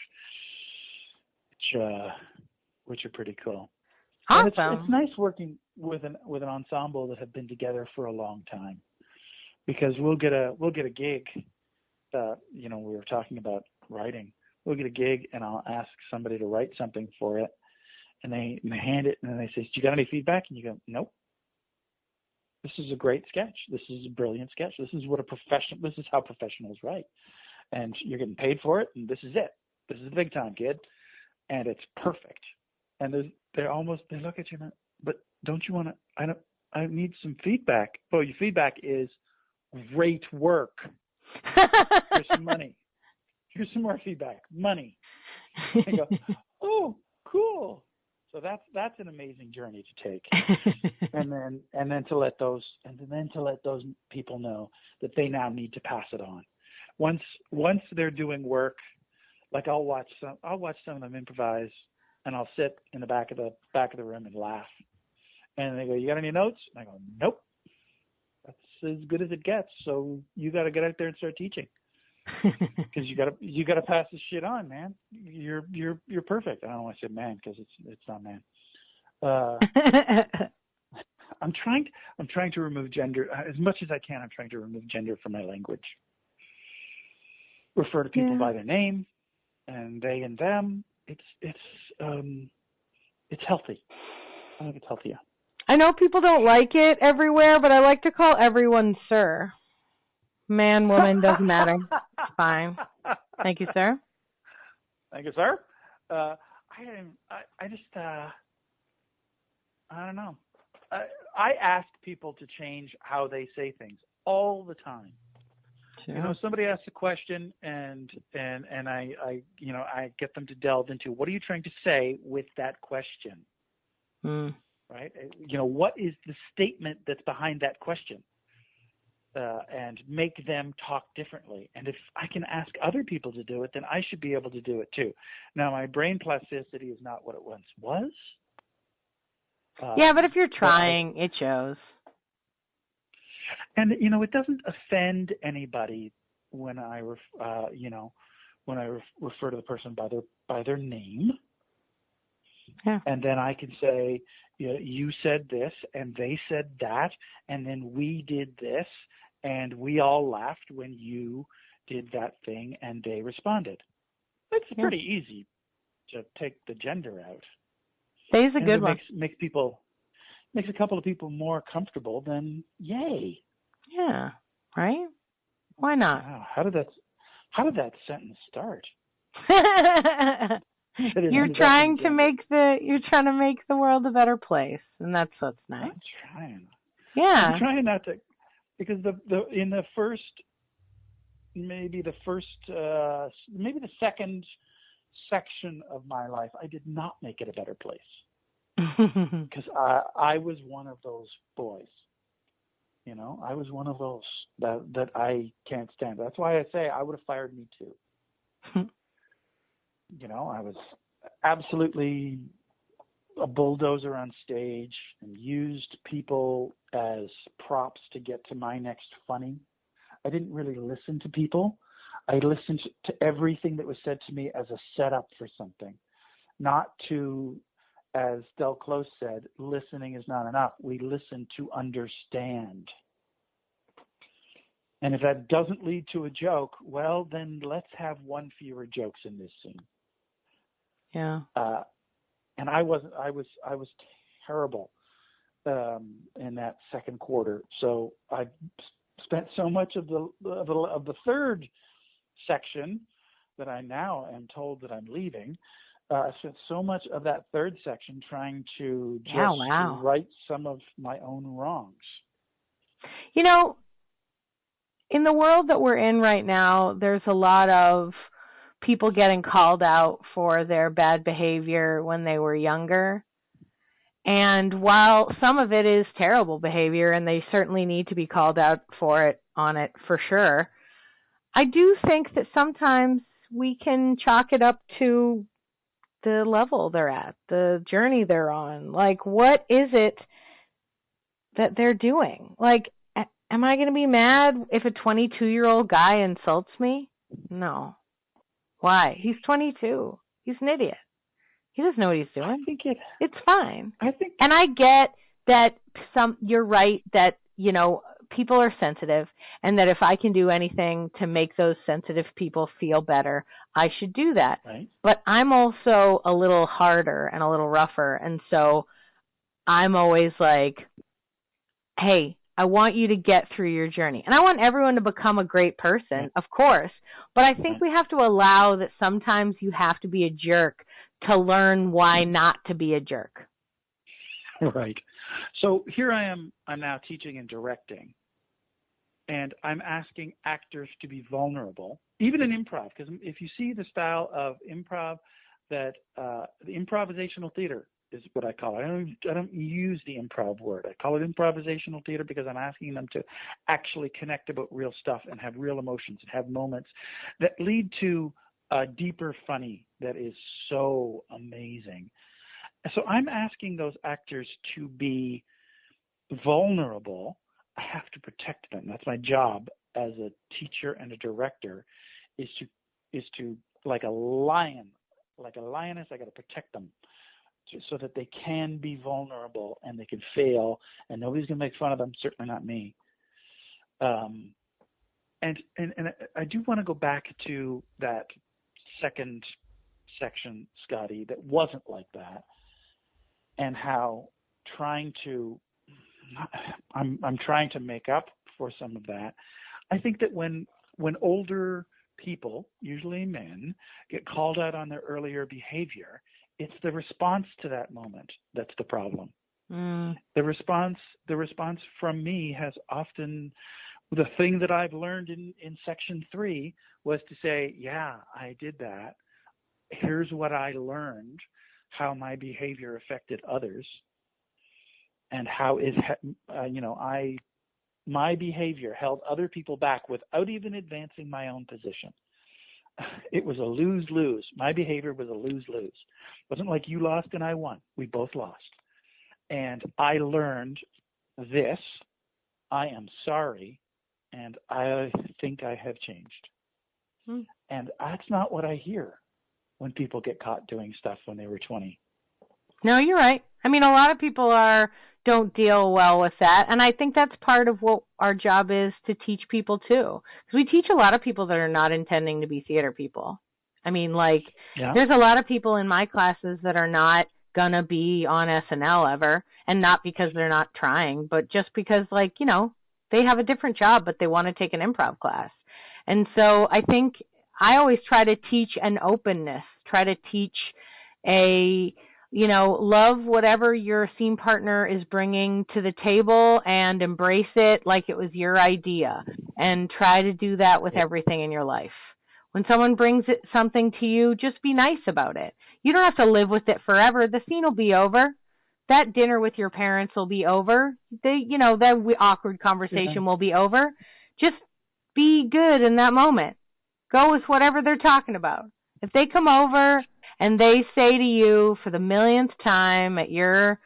are pretty cool. Awesome. And it's nice working with an ensemble that have been together for a long time, because we'll get a gig. We were talking about writing. We'll get a gig, and I'll ask somebody to write something for it, and they hand it, and then they say, "Do you got any feedback?" And you go, "Nope. This is a great sketch. This is a brilliant sketch. This is how professionals write, and you're getting paid for it, and this is it. This is the big time, kid, and it's perfect." And they look at you, but don't you want to? I need some feedback. Well, your feedback is great work. Here's some money. Here's some more feedback. Money. I go, oh, cool. So that's an amazing journey to take. and then to let those people know that they now need to pass it on. Once they're doing work, like I'll watch some of them improvise, and I'll sit in the back of the room and laugh. And they go, "You got any notes?" And I go, "Nope. That's as good as it gets. So you got to get out there and start teaching, because you got to pass this shit on, man. You're perfect." I don't want to say man, because it's not man. I'm trying to remove gender as much as I can. I'm trying to remove gender from my language. Refer to people by their name, and they and them. It's healthy. I think it's healthier. I know people don't like it everywhere, but I like to call everyone sir. Man, woman, doesn't matter. It's fine. Thank you, sir. Thank you, sir. I don't know. I ask people to change how they say things all the time. Sure. Somebody asks a question, and I get them to delve into, what are you trying to say with that question? Right? What is the statement that's behind that question? And make them talk differently. And if I can ask other people to do it, then I should be able to do it too. Now, my brain plasticity is not what it once was. But if you're trying, it shows. And it doesn't offend anybody when I refer to the person by their name. Yeah. And then I can say, you said this, and they said that, and then we did this, and we all laughed when you did that thing, and they responded. It's pretty easy to take the gender out. Thay's a good one. Makes a couple of people more comfortable. Then yay. Yeah. Right? Why not? Wow. How did that sentence start? You're trying to make the world a better place, and that's what's nice. I'm trying. Yeah. I'm trying not to, because maybe the second section of my life, I did not make it a better place, because I was one of those boys. I was one of those that I can't stand. That's why I say I would have fired me too. I was absolutely a bulldozer on stage and used people as props to get to my next funny. I didn't really listen to people. I listened to everything that was said to me as a setup for something, not to, as Del Close said, listening is not enough. We listen to understand. And if that doesn't lead to a joke, well, then let's have one fewer jokes in this scene. Yeah. And I was terrible in that second quarter. So I spent so much of the third section that I now am told that I'm leaving. I spent so much of that third section trying to just right some of my own wrongs. You know, in the world that we're in right now, there's a lot of people getting called out for their bad behavior when they were younger. And while some of it is terrible behavior, and they certainly need to be called out for it for sure, I do think that sometimes we can chalk it up to the level they're at, the journey they're on. Like, what is it that they're doing? Like, am I going to be mad if a 22-year-old guy insults me? No. Why? He's 22. He's an idiot. He doesn't know what he's doing. I think it's fine. And I get that you're right that, you know, people are sensitive, and that if I can do anything to make those sensitive people feel better, I should do that. Right. But I'm also a little harder and a little rougher, and so I'm always like, hey, I want you to get through your journey. And I want everyone to become a great person, of course, but I think we have to allow that sometimes you have to be a jerk to learn why not to be a jerk. Right. So here I am, I'm now teaching and directing, and I'm asking actors to be vulnerable, even in improv, because if you see the style of improv, that the improvisational theater is what I call it. I don't use the improv word. I call it improvisational theater because I'm asking them to actually connect about real stuff and have real emotions and have moments that lead to a deeper funny that is so amazing. So I'm asking those actors to be vulnerable. I have to protect them. That's my job as a teacher and a director, is to like a lion, like a lioness, I got to protect them so that they can be vulnerable and they can fail, and nobody's going to make fun of them, certainly not me. And I do want to go back to that second section, Scotty, that wasn't like that, and how I'm trying to make up for some of that. I think that when older people, usually men, get called out on their earlier behavior, it's the response to that moment that's the problem. The response from me has often, the thing that I've learned in section 3 was to say, yeah, I did that. Here's what I learned, how my behavior affected others, and how my behavior held other people back without even advancing my own position. It was a lose-lose. My behavior was a lose-lose. It wasn't like you lost and I won. We both lost. And I learned this. I am sorry, and I think I have changed. And that's not what I hear when people get caught doing stuff when they were 20. No, you're right. I mean, a lot of people don't deal well with that, and I think that's part of what our job is, to teach people too. Because we teach a lot of people that are not intending to be theater people. I mean, there's a lot of people in my classes that are not gonna be on SNL ever, and not because they're not trying, but just because, they have a different job, but they want to take an improv class. And so I think I always try to teach an openness, try to teach love whatever your scene partner is bringing to the table and embrace it like it was your idea, and try to do that with everything in your life. When someone brings something to you, just be nice about it. You don't have to live with it forever. The scene will be over. That dinner with your parents will be over. That awkward conversation will be over. Just be good in that moment. Go with whatever they're talking about. If they come over and they say to you for the millionth time at your,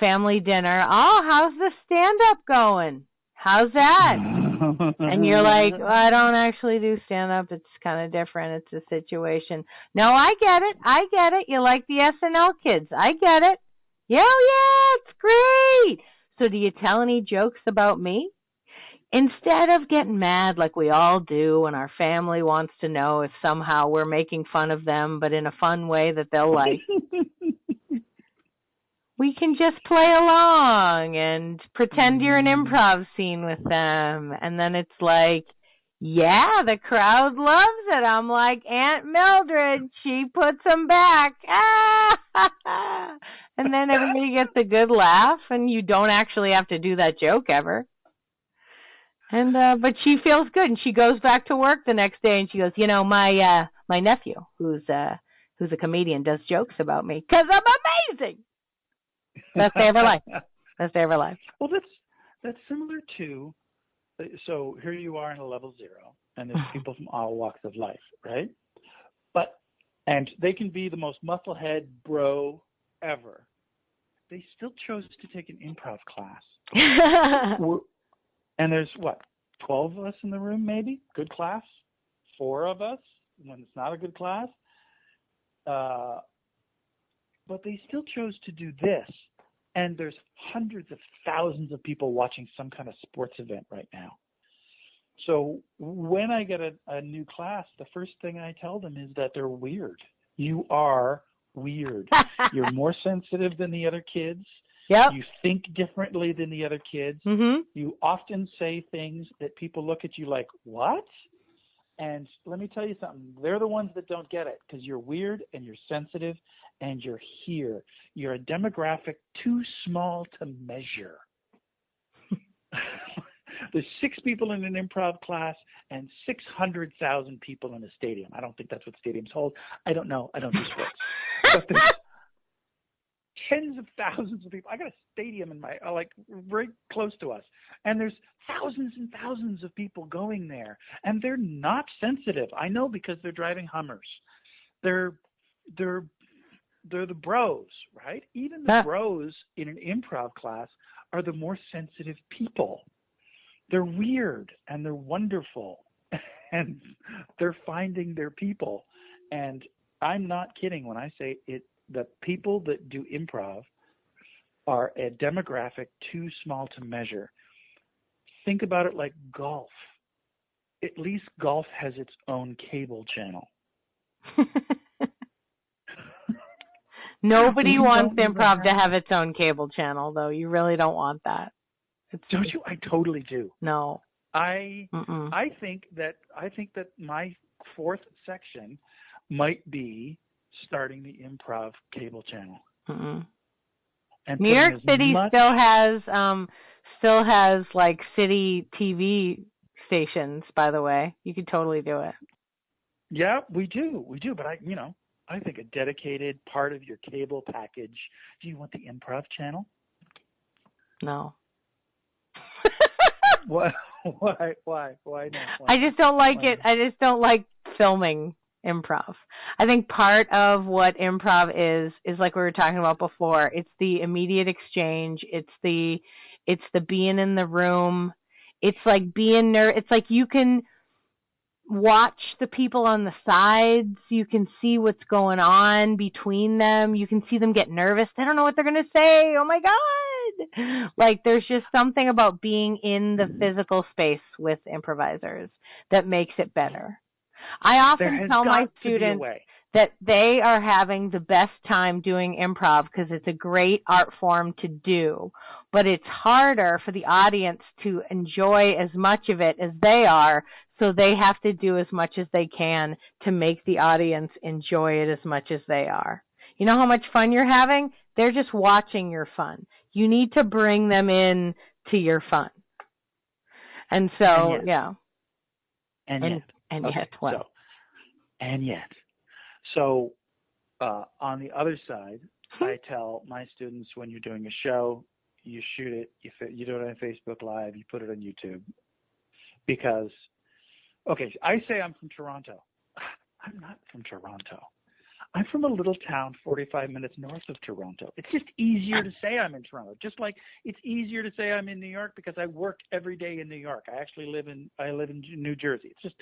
family dinner, oh, how's the stand-up going? How's that? And you're like, well, I don't actually do stand-up. It's kind of different. It's a situation. No, I get it. You like the SNL kids. I get it. Yeah, it's great. So do you tell any jokes about me? Instead of getting mad like we all do when our family wants to know if somehow we're making fun of them, but in a fun way that they'll like, we can just play along and pretend you're an improv scene with them. And then it's like, Yeah, the crowd loves it. I'm like, Aunt Mildred, she puts them back. Ah! And then everybody gets a good laugh, and you don't actually have to do that joke ever. And but she feels good, and she goes back to work the next day, and she goes, you know, my nephew, who's a comedian, does jokes about me because I'm amazing. Best day of her life. Best day of her life. Well, that's similar to. So here you are in a level 0, and there's people from all walks of life, right? And they can be the most musclehead bro ever. They still chose to take an improv class. And there's, 12 of us in the room maybe? Good class? 4 of us when it's not a good class? But they still chose to do this. And there's hundreds of thousands of people watching some kind of sports event right now. So when I get a new class, the first thing I tell them is that they're weird. You are weird. You're more sensitive than the other kids. Yep. You think differently than the other kids. Mm-hmm. You often say things that people look at you like, what? And let me tell you something. They're the ones that don't get it because you're weird and you're sensitive and you're here. You're a demographic too small to measure. There's 6 people in an improv class and 600,000 people in a stadium. I don't think that's what stadiums hold. I don't know. I don't do sports. But there's tens of thousands of people. I got a stadium in my very close to us, and there's thousands and thousands of people going there, and they're not sensitive. I know because they're driving Hummers. They're the bros, right? Even the bros in an improv class are the more sensitive people. They're weird and they're wonderful, and they're finding their people. And I'm not kidding when I say it. The people that do improv are a demographic too small to measure. Think about it like golf. At least golf has its own cable channel. Nobody wants improv to have its own cable channel, though. You really don't want that. Don't you? I totally do. No. I think that my 4th section might be starting the improv cable channel. And New York City still has like city TV stations, by the way. You could totally do it. Yeah, we do. But I think a dedicated part of your cable package. Do you want the improv channel? No. Why not? Why I just don't like it. I just don't like filming improv. I think part of what improv is like we were talking about before. It's the immediate exchange. It's the being in the room. It's like it's like you can watch the people on the sides. You can see what's going on between them. You can see them get nervous. They don't know what they're going to say. Oh my God. Like there's just something about being in the physical space with improvisers that makes it better. I often tell my students that they are having the best time doing improv because it's a great art form to do, but it's harder for the audience to enjoy as much of it as they are, so they have to do as much as they can to make the audience enjoy it as much as they are. You know how much fun you're having? They're just watching your fun. You need to bring them in to your fun. And so, yeah. And yet. So on the other side, I tell my students when you're doing a show, you shoot it, you do it on Facebook Live, you put it on YouTube. Because, I say I'm from Toronto. I'm not from Toronto. I'm from a little town 45 minutes north of Toronto. It's just easier to say I'm in Toronto. Just like it's easier to say I'm in New York because I work every day in New York. I actually live in New Jersey. It's just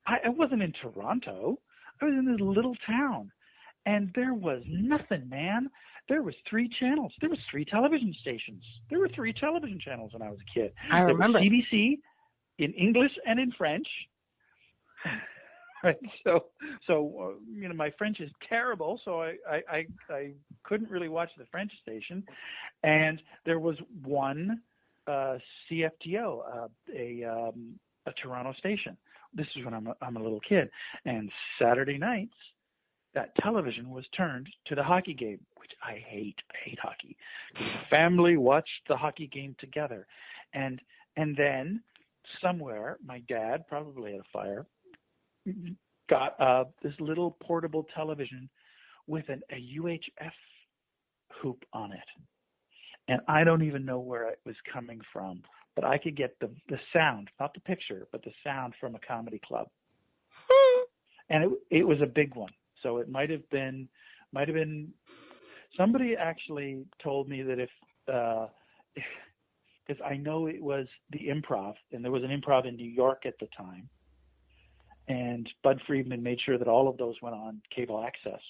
I wasn't in Toronto. I was in this little town, and there was nothing, man. There was 3 channels. There was 3 television stations. There were 3 television channels when I was a kid. I remember. There was CBC in English and in French. Right. So my French is terrible, so I couldn't really watch the French station. And there was one CFTO, a a Toronto station. This is when I'm a little kid. And Saturday nights, that television was turned to the hockey game, which I hate. I hate hockey. The family watched the hockey game together. And then somewhere, my dad, probably at a fire, got this little portable television with a UHF hoop on it. And I don't even know where it was coming from, but I could get the sound, not the picture, but the sound from a comedy club. And it was a big one. So it might have been somebody actually told me that because I know it was the Improv, and there was an Improv in New York at the time, and Bud Friedman made sure that all of those went on cable access.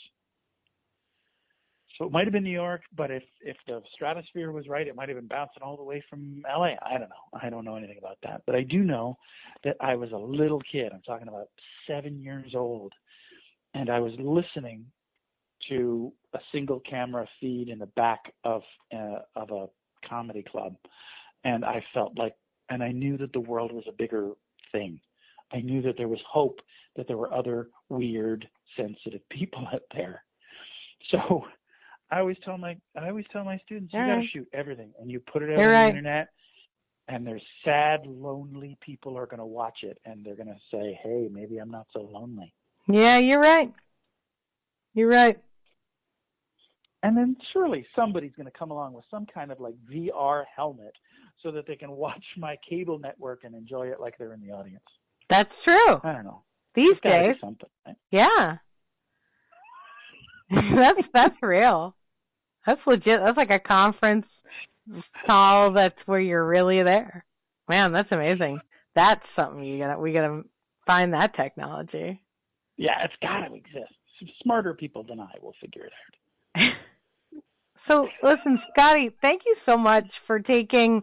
So it might have been New York, but if the stratosphere was right, it might have been bouncing all the way from LA. I don't know. I don't know anything about that. But I do know that I was a little kid. I'm talking about 7 years old. And I was listening to a single camera feed in the back of a comedy club. And I felt like, and I knew that the world was a bigger thing. I knew that there was hope, that there were other weird, sensitive people out there. So I always tell my students, you got to shoot everything, and you put it out on the internet, and there's sad, lonely people are going to watch it, and they're going to say, hey, maybe I'm not so lonely. Yeah, you're right. You're right. And then surely somebody's going to come along with some kind of like VR helmet so that they can watch my cable network and enjoy it like they're in the audience. That's true. I don't know. These days. Something, right? Yeah. That's real. That's legit. That's like a conference call that's where you're really there. Man, that's amazing. That's something we gotta find that technology. Yeah, it's gotta exist. Smarter people than I will figure it out. So, listen, Scotty, thank you so much for taking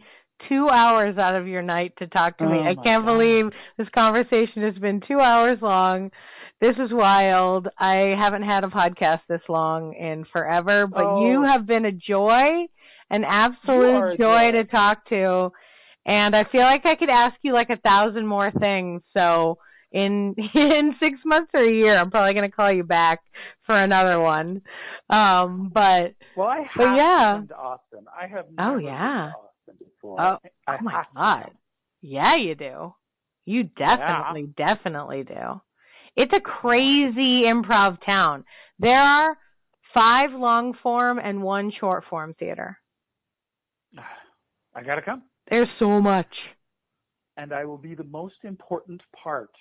2 hours out of your night to talk to me. I can't believe this conversation has been 2 hours long. This is wild. I haven't had a podcast this long in forever, but you have been a joy, an absolute joy to talk to. And I feel like I could ask you like 1,000 more things. So in 6 months or a year, I'm probably going to call you back for another one. I have been to Austin. I have never been to Austin before. Oh my God. Yeah, you do. You definitely do. It's a crazy improv town. There are 5 long form and 1 short form theater. I gotta come. There's so much. And I will be the most important part.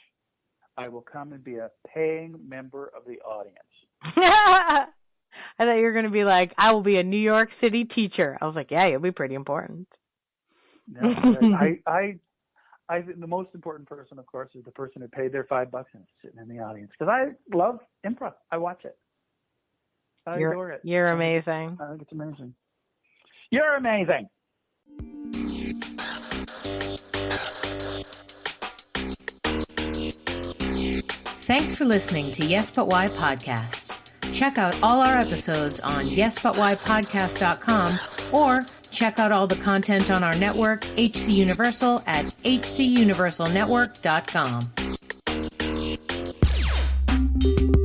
I will come and be a paying member of the audience. I thought you were going to be like, I will be a New York City teacher. I was like, yeah, you'll be pretty important. No, I think the most important person, of course, is the person who paid their $5 and is sitting in the audience. Because I love improv. I watch it. I adore it. You're amazing. I think it's amazing. You're amazing. Thanks for listening to Yes But Why Podcast. Check out all our episodes on yesbutwhypodcast.com or check out all the content on our network, HC Universal, at hcuniversalnetwork.com.